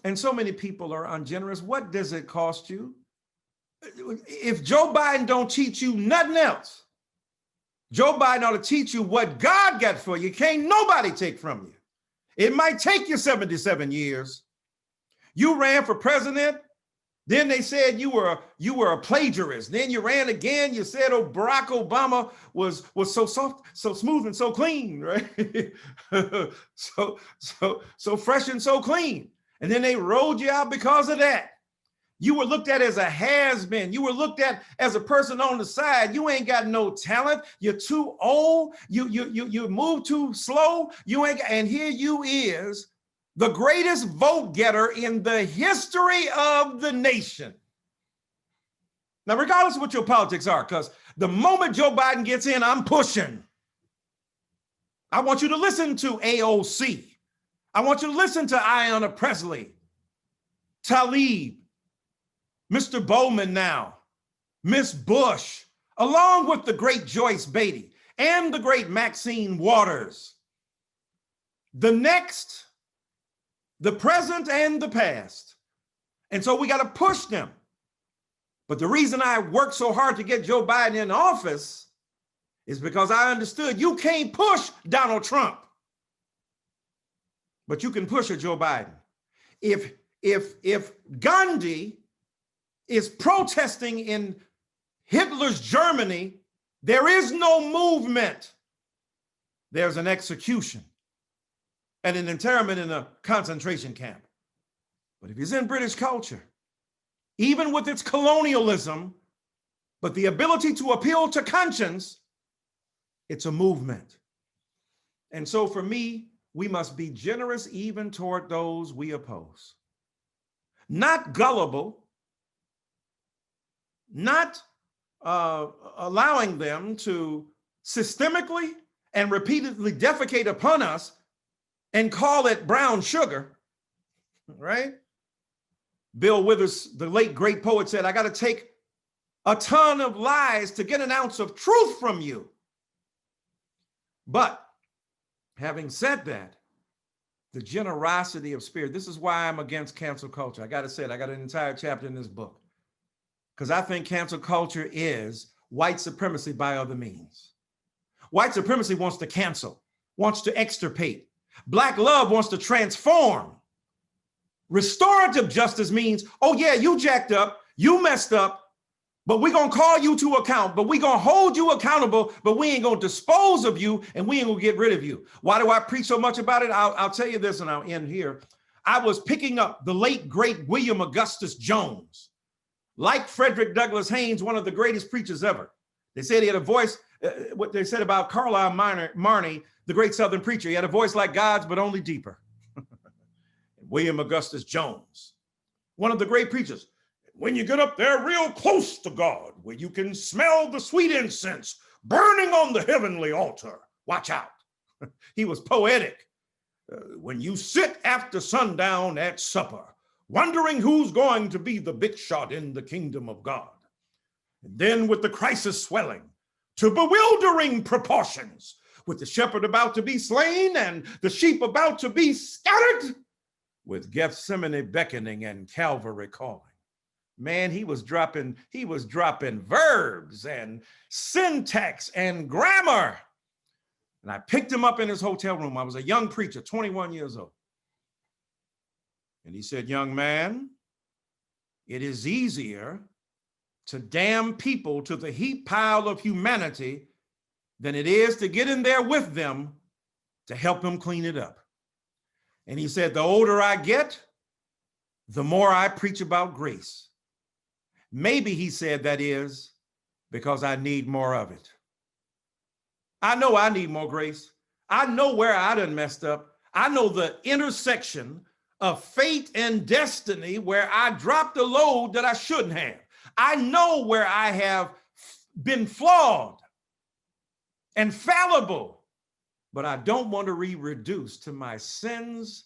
And so many people are ungenerous. What does it cost you? If Joe Biden don't teach you nothing else, Joe Biden ought to teach you what God got for you. Can't nobody take from you. It might take you 77 years. You ran for president, then they said you were a plagiarist. Then you ran again. You said, oh, Barack Obama was so soft, so smooth, and so clean, right? so fresh and so clean. And then they rolled you out because of that. You were looked at as a has-been. You were looked at as a person on the side. You ain't got no talent. You're too old. You move too slow. And here you is, the greatest vote getter in the history of the nation. Now, regardless of what your politics are, because the moment Joe Biden gets in, I'm pushing. I want you to listen to AOC. I want you to listen to Ayanna Pressley, Tlaib, Mr. Bowman now, Miss Bush, along with the great Joyce Beatty and the great Maxine Waters. The next, the present, and the past. And so we got to push them. But the reason I worked so hard to get Joe Biden in office is because I understood you can't push Donald Trump, but you can push a Joe Biden. If Gandhi is protesting in Hitler's Germany, there is no movement. There's an execution and an interment in a concentration camp. But if he's in British culture, even with its colonialism, but the ability to appeal to conscience, it's a movement. And so for me, we must be generous even toward those we oppose. Not gullible, not allowing them to systemically and repeatedly defecate upon us and call it brown sugar, right? Bill Withers, the late great poet, said, I got to take a ton of lies to get an ounce of truth from you. But having said that, the generosity of spirit, this is why I'm against cancel culture. I got to say it, I got an entire chapter in this book, because I think cancel culture is white supremacy by other means. White supremacy wants to cancel, wants to extirpate. Black love wants to transform. Restorative justice means, oh yeah, you jacked up, you messed up, but we're going to call you to account, but we're going to hold you accountable, but we ain't going to dispose of you and we ain't going to get rid of you. Why do I preach so much about it? I'll tell you this and I'll end here. I was picking up the late, great William Augustus Jones. Like Frederick Douglass Haynes, one of the greatest preachers ever. They said he had a voice, what they said about Carlisle Marney, the great Southern preacher. He had a voice like God's, but only deeper. William Augustus Jones, one of the great preachers. When you get up there real close to God, where you can smell the sweet incense burning on the heavenly altar, watch out. He was poetic. When you sit after sundown at supper, wondering who's going to be the big shot in the kingdom of God. And then with the crisis swelling to bewildering proportions, with the shepherd about to be slain and the sheep about to be scattered, with Gethsemane beckoning and Calvary calling. Man, he was dropping verbs and syntax and grammar. And I picked him up in his hotel room. I was a young preacher, 21 years old. And he said, young man, it is easier to damn people to the heap pile of humanity than it is to get in there with them to help him clean it up. And he said, the older I get, the more I preach about grace. Maybe he said that is because I need more of it. I know I need more grace. I know where I done messed up. I know the intersection of fate and destiny where I dropped a load that I shouldn't have. I know where I have been flawed and fallible, but I don't want to be reduced to my sins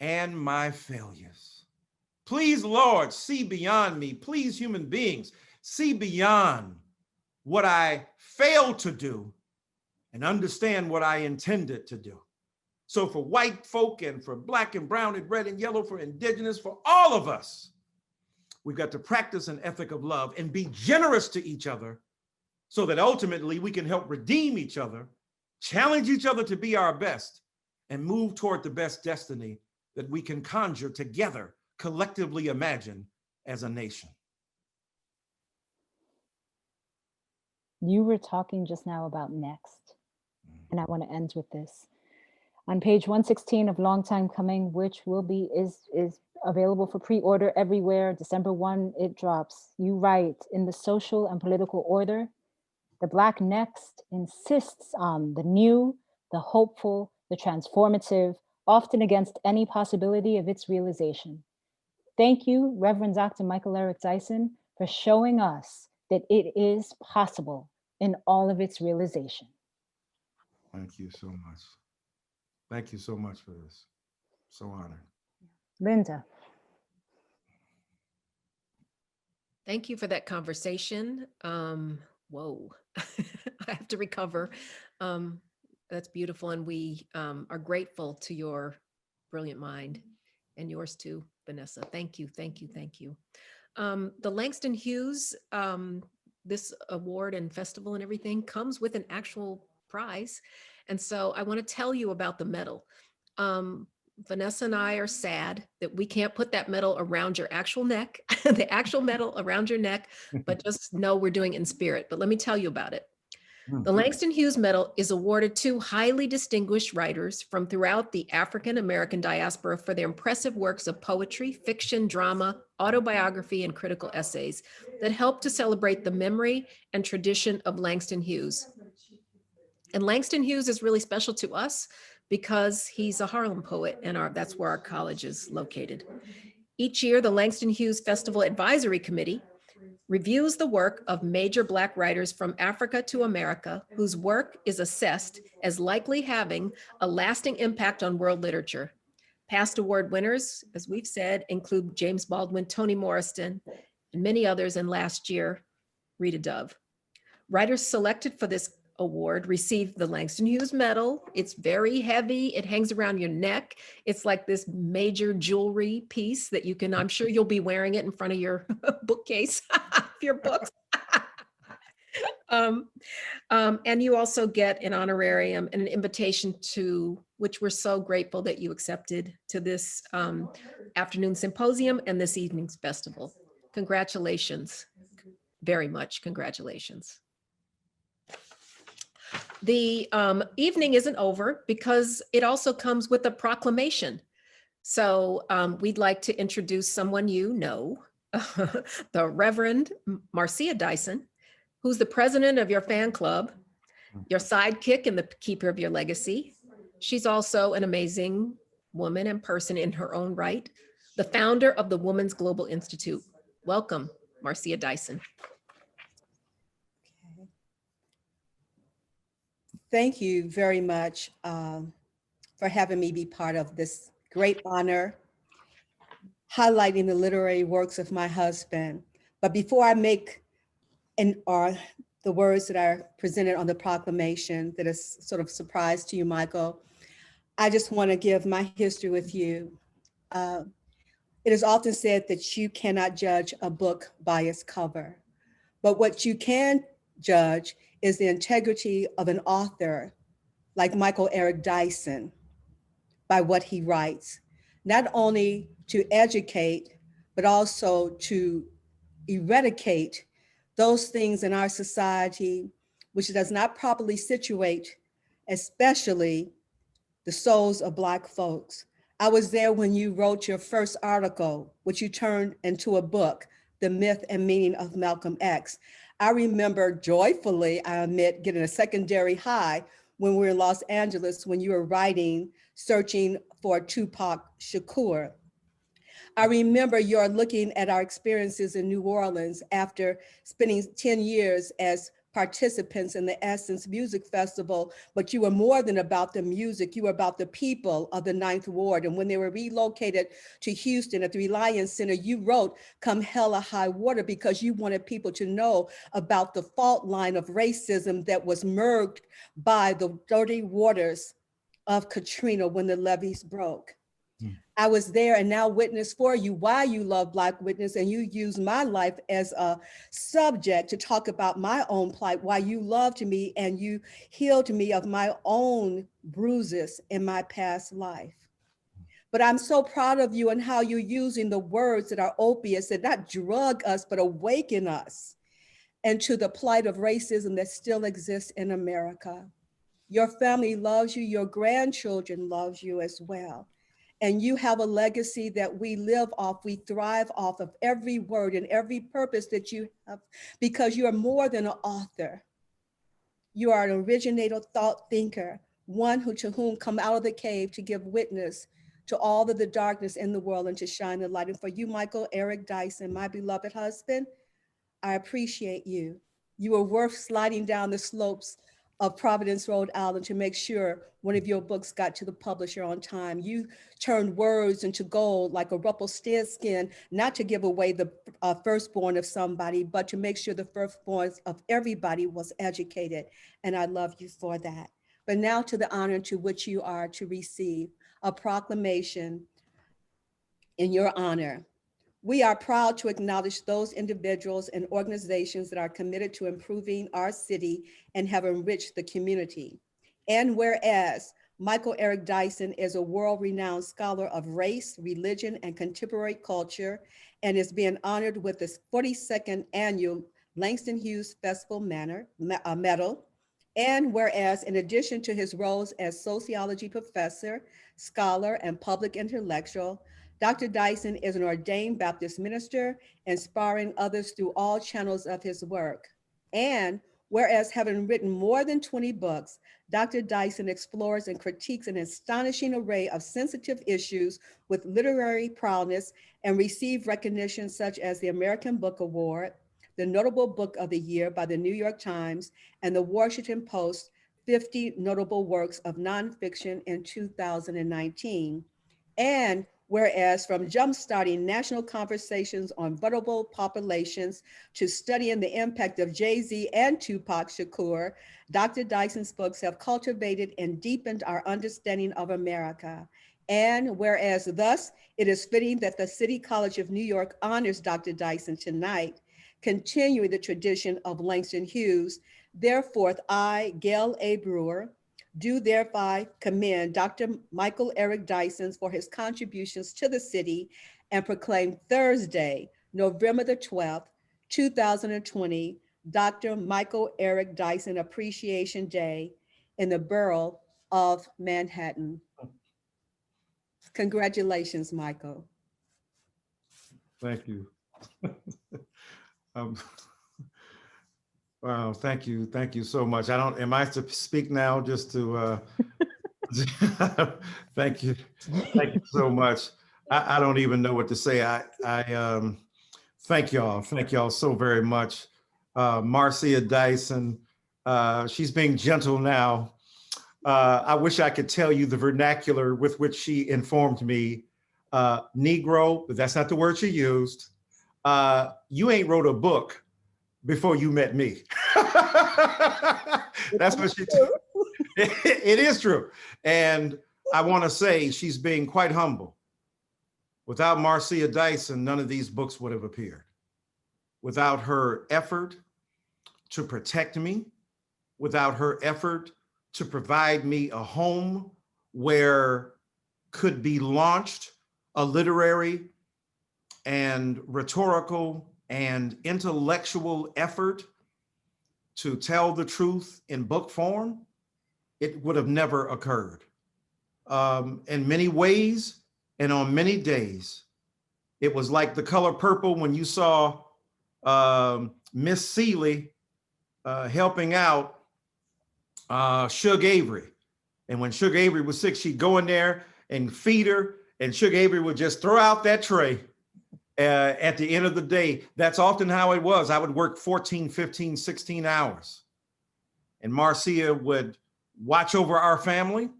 and my failures. Please, Lord, see beyond me. Please, human beings, see beyond what I failed to do and understand what I intended to do. So for white folk and for black and brown and red and yellow, for indigenous, for all of us, we've got to practice an ethic of love and be generous to each other so that ultimately we can help redeem each other, challenge each other to be our best, and move toward the best destiny that we can conjure together, collectively imagine as a nation. You were talking just now about next, and I want to end with this. On page 116 of Long Time Coming, which is available for pre-order everywhere, December 1, it drops. You write, in the social and political order, the Black next insists on the new, the hopeful, the transformative, often against any possibility of its realization. Thank you, Reverend Dr. Michael Eric Dyson, for showing us that it is possible in all of its realization. Thank you so much. Thank you so much for this. So honored. Linda. Thank you for that conversation. Whoa, I have to recover. That's beautiful. And we are grateful to your brilliant mind and yours too, Vanessa. Thank you, thank you, thank you. The Langston Hughes, this award and festival and everything comes with an actual prize. And so I want to tell you about the medal. Vanessa and I are sad that we can't put that medal around your actual neck, the actual medal around your neck, but just know we're doing it in spirit. But let me tell you about it. The Langston Hughes Medal is awarded to highly distinguished writers from throughout the African American diaspora for their impressive works of poetry, fiction, drama, autobiography, and critical essays that help to celebrate the memory and tradition of Langston Hughes. And Langston Hughes is really special to us because he's a Harlem poet, and that's where our college is located. Each year, the Langston Hughes Festival Advisory Committee reviews the work of major Black writers from Africa to America, whose work is assessed as likely having a lasting impact on world literature. Past award winners, as we've said, include James Baldwin, Toni Morrison, and many others, and last year, Rita Dove. Writers selected for this award received the Langston Hughes Medal. It's very heavy. It hangs around your neck. It's like this major jewelry piece that you can, I'm sure you'll be wearing it in front of your bookcase, your books. And you also get an honorarium and an invitation to, which we're so grateful that you accepted, to this afternoon symposium and this evening's festival. Congratulations, very much congratulations. The evening isn't over because it also comes with a proclamation. So we'd like to introduce someone you know, the Reverend Marcia Dyson, who's the president of your fan club, your sidekick and the keeper of your legacy. She's also an amazing woman and person in her own right, the founder of the Women's Global Institute. Welcome, Marcia Dyson. Thank you very much for having me be part of this great honor, highlighting the literary works of my husband. But before I make the words that are presented on the proclamation that is sort of a surprise to you, Michael, I just want to give my history with you. It is often said that you cannot judge a book by its cover, but what you can judge is the integrity of an author like Michael Eric Dyson by what he writes, not only to educate, but also to eradicate those things in our society which does not properly situate, especially the souls of Black folks. I was there when you wrote your first article, which you turned into a book, The Myth and Meaning of Malcolm X. I remember joyfully, I admit, getting a secondary high when we were in Los Angeles when you were writing, searching for Tupac Shakur. I remember you're looking at our experiences in New Orleans after spending 10 years as participants in the Essence Music Festival, but you were more than about the music, you were about the people of the Ninth Ward. And when they were relocated to Houston at the Reliance Center, you wrote, "Come hell or high water," because you wanted people to know about the fault line of racism that was merged by the dirty waters of Katrina when the levees broke. I was there and now witness for you why you love Black witness, and you use my life as a subject to talk about my own plight, why you loved me and you healed me of my own bruises in my past life. But I'm so proud of you and how you're using the words that are opiates that not drug us, but awaken us and to the plight of racism that still exists in America. Your family loves you, your grandchildren loves you as well. And you have a legacy that we live off, we thrive off of every word and every purpose that you have, because you are more than an author. You are an originator, thought thinker, one to whom come out of the cave to give witness to all of the darkness in the world and to shine the light. And for you, Michael Eric Dyson, my beloved husband, I appreciate you. You are worth sliding down the slopes of Providence, Rhode Island to make sure one of your books got to the publisher on time. You turned words into gold like a Rumpelstiltskin, not to give away the firstborn of somebody, but to make sure the firstborn of everybody was educated. And I love you for that. But now to the honor to which you are to receive a proclamation in your honor. We are proud to acknowledge those individuals and organizations that are committed to improving our city and have enriched the community. And whereas Michael Eric Dyson is a world-renowned scholar of race, religion, and contemporary culture, and is being honored with the 42nd annual Langston Hughes Festival medal. And whereas in addition to his roles as sociology professor, scholar, and public intellectual, Dr. Dyson is an ordained Baptist minister, inspiring others through all channels of his work. And whereas having written more than 20 books, Dr. Dyson explores and critiques an astonishing array of sensitive issues with literary prowess and received recognition such as the American Book Award, the Notable Book of the Year by the New York Times, and the Washington Post 50 Notable Works of Nonfiction in 2019. And whereas from jumpstarting national conversations on vulnerable populations to studying the impact of Jay-Z and Tupac Shakur, Dr. Dyson's books have cultivated and deepened our understanding of America. And whereas thus, it is fitting that the City College of New York honors Dr. Dyson tonight, continuing the tradition of Langston Hughes. Therefore, I, Gail A. Brewer, do thereby commend Dr. Michael Eric Dyson for his contributions to the city and proclaim Thursday, November the 12th, 2020, Dr. Michael Eric Dyson Appreciation Day in the borough of Manhattan. Congratulations, Michael. Thank you. Wow, thank you. Thank you so much. Am I to speak now just to, thank you. Thank you so much. I don't even know what to say. Thank y'all so very much. Marcia Dyson, she's being gentle now. I wish I could tell you the vernacular with which she informed me. Negro, but that's not the word she used. You ain't wrote a book before you met me. That's what she told. It is true. And I want to say she's being quite humble. Without Marcia Dyson, none of these books would have appeared. Without her effort to protect me, without her effort to provide me a home where could be launched a literary and rhetorical and intellectual effort to tell the truth in book form, it would have never occurred. in many ways and on many days. It was like The Color Purple when you saw Miss Seeley helping out Suge Avery. And when Suge Avery was sick, she'd go in there and feed her, and Suge Avery would just throw out that tray at the end of the day. That's often how it was. I would work 14, 15, 16 hours. And Marcia would watch over our family.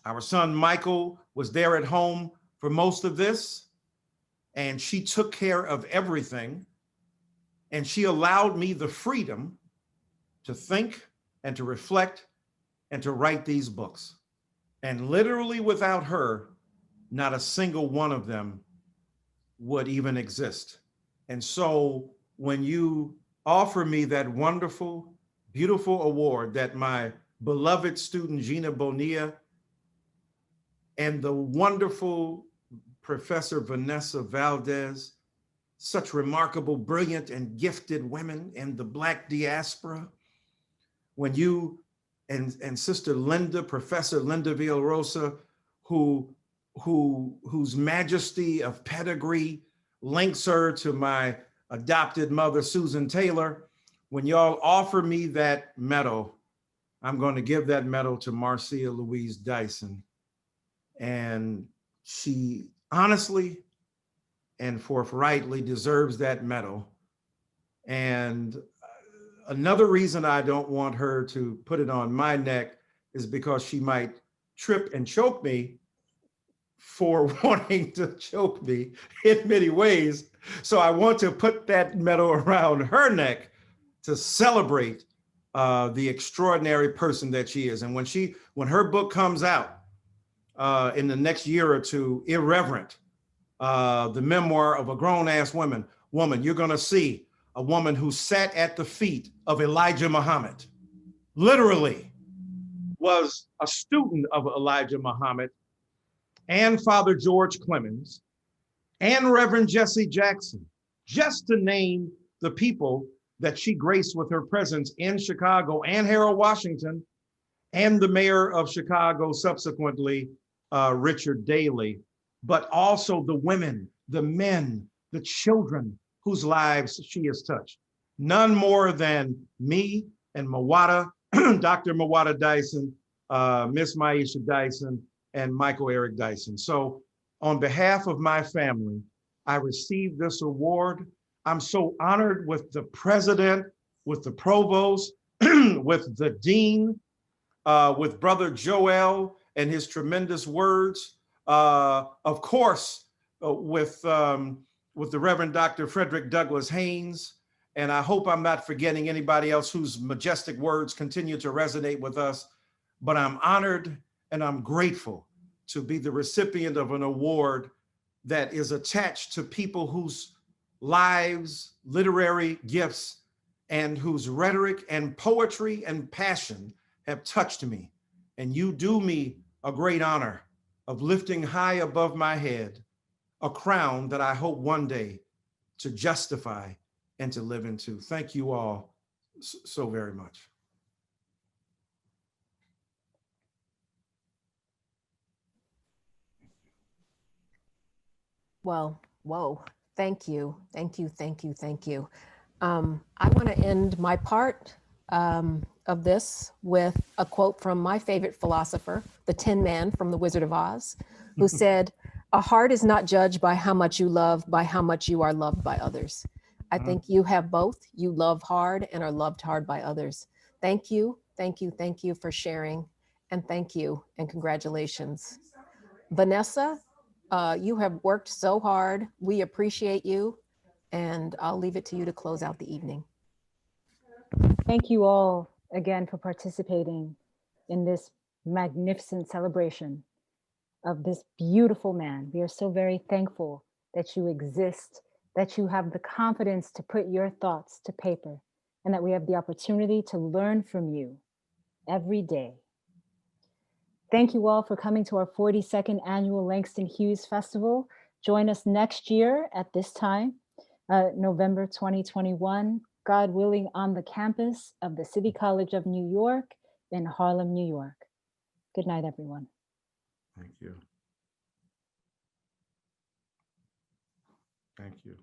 Our son Michael was there at home for most of this, and she took care of everything. And she allowed me the freedom to think and to reflect and to write these books. And literally without her, not a single one of them would even exist. And so when you offer me that wonderful, beautiful award that my beloved student Gina Bonilla and the wonderful Professor Vanessa Valdés, such remarkable, brilliant, and gifted women in the Black diaspora, when you and Sister Linda, Professor Linda Villarosa, whose majesty of pedigree links her to my adopted mother, Susan Taylor, when y'all offer me that medal, I'm going to give that medal to Marcia Louise Dyson. And she honestly and forthrightly deserves that medal. And another reason I don't want her to put it on my neck is because she might trip and choke me for wanting to choke me in many ways. So I want to put that medal around her neck to celebrate the extraordinary person that she is. And when her book comes out in the next year or two, Irreverent, the memoir of a grown-ass woman, you're gonna see a woman who sat at the feet of Elijah Muhammad, literally was a student of Elijah Muhammad and Father George Clemens and Reverend Jesse Jackson, just to name the people that she graced with her presence in Chicago, and Harold Washington, and the mayor of Chicago subsequently, Richard Daley, but also the women, the men, the children whose lives she has touched. None more than me and Mawada, Dr. Mawada Dyson, Miss Maisha Dyson, and Michael Eric Dyson. So on behalf of my family, I received this award. I'm so honored with the president, with the provost, with the dean, with Brother Joel and his tremendous words. Of course, with the Reverend Dr. Frederick Douglass Haynes. And I hope I'm not forgetting anybody else whose majestic words continue to resonate with us. But I'm honored and I'm grateful to be the recipient of an award that is attached to people whose lives, literary gifts, and whose rhetoric and poetry and passion have touched me. And you do me a great honor of lifting high above my head a crown that I hope one day to justify and to live into. Thank you all so very much. Well, whoa, thank you, thank you, thank you, thank you. I want to end my part of this with a quote from my favorite philosopher, the Tin Man from The Wizard of Oz, who said, "A heart is not judged by how much you love, by how much you are loved by others." I think you have both. You love hard and are loved hard by others. Thank you, thank you, thank you for sharing, and thank you, and congratulations. Vanessa, you have worked so hard. We appreciate you, and I'll leave it to you to close out the evening. Thank you all again for participating in this magnificent celebration of this beautiful man. We are so very thankful that you exist, that you have the confidence to put your thoughts to paper, and that we have the opportunity to learn from you every day. Thank you all for coming to our 42nd annual Langston Hughes Festival. Join us next year at this time, November 2021, God willing, on the campus of the City College of New York in Harlem, New York. Good night, everyone. Thank you. Thank you.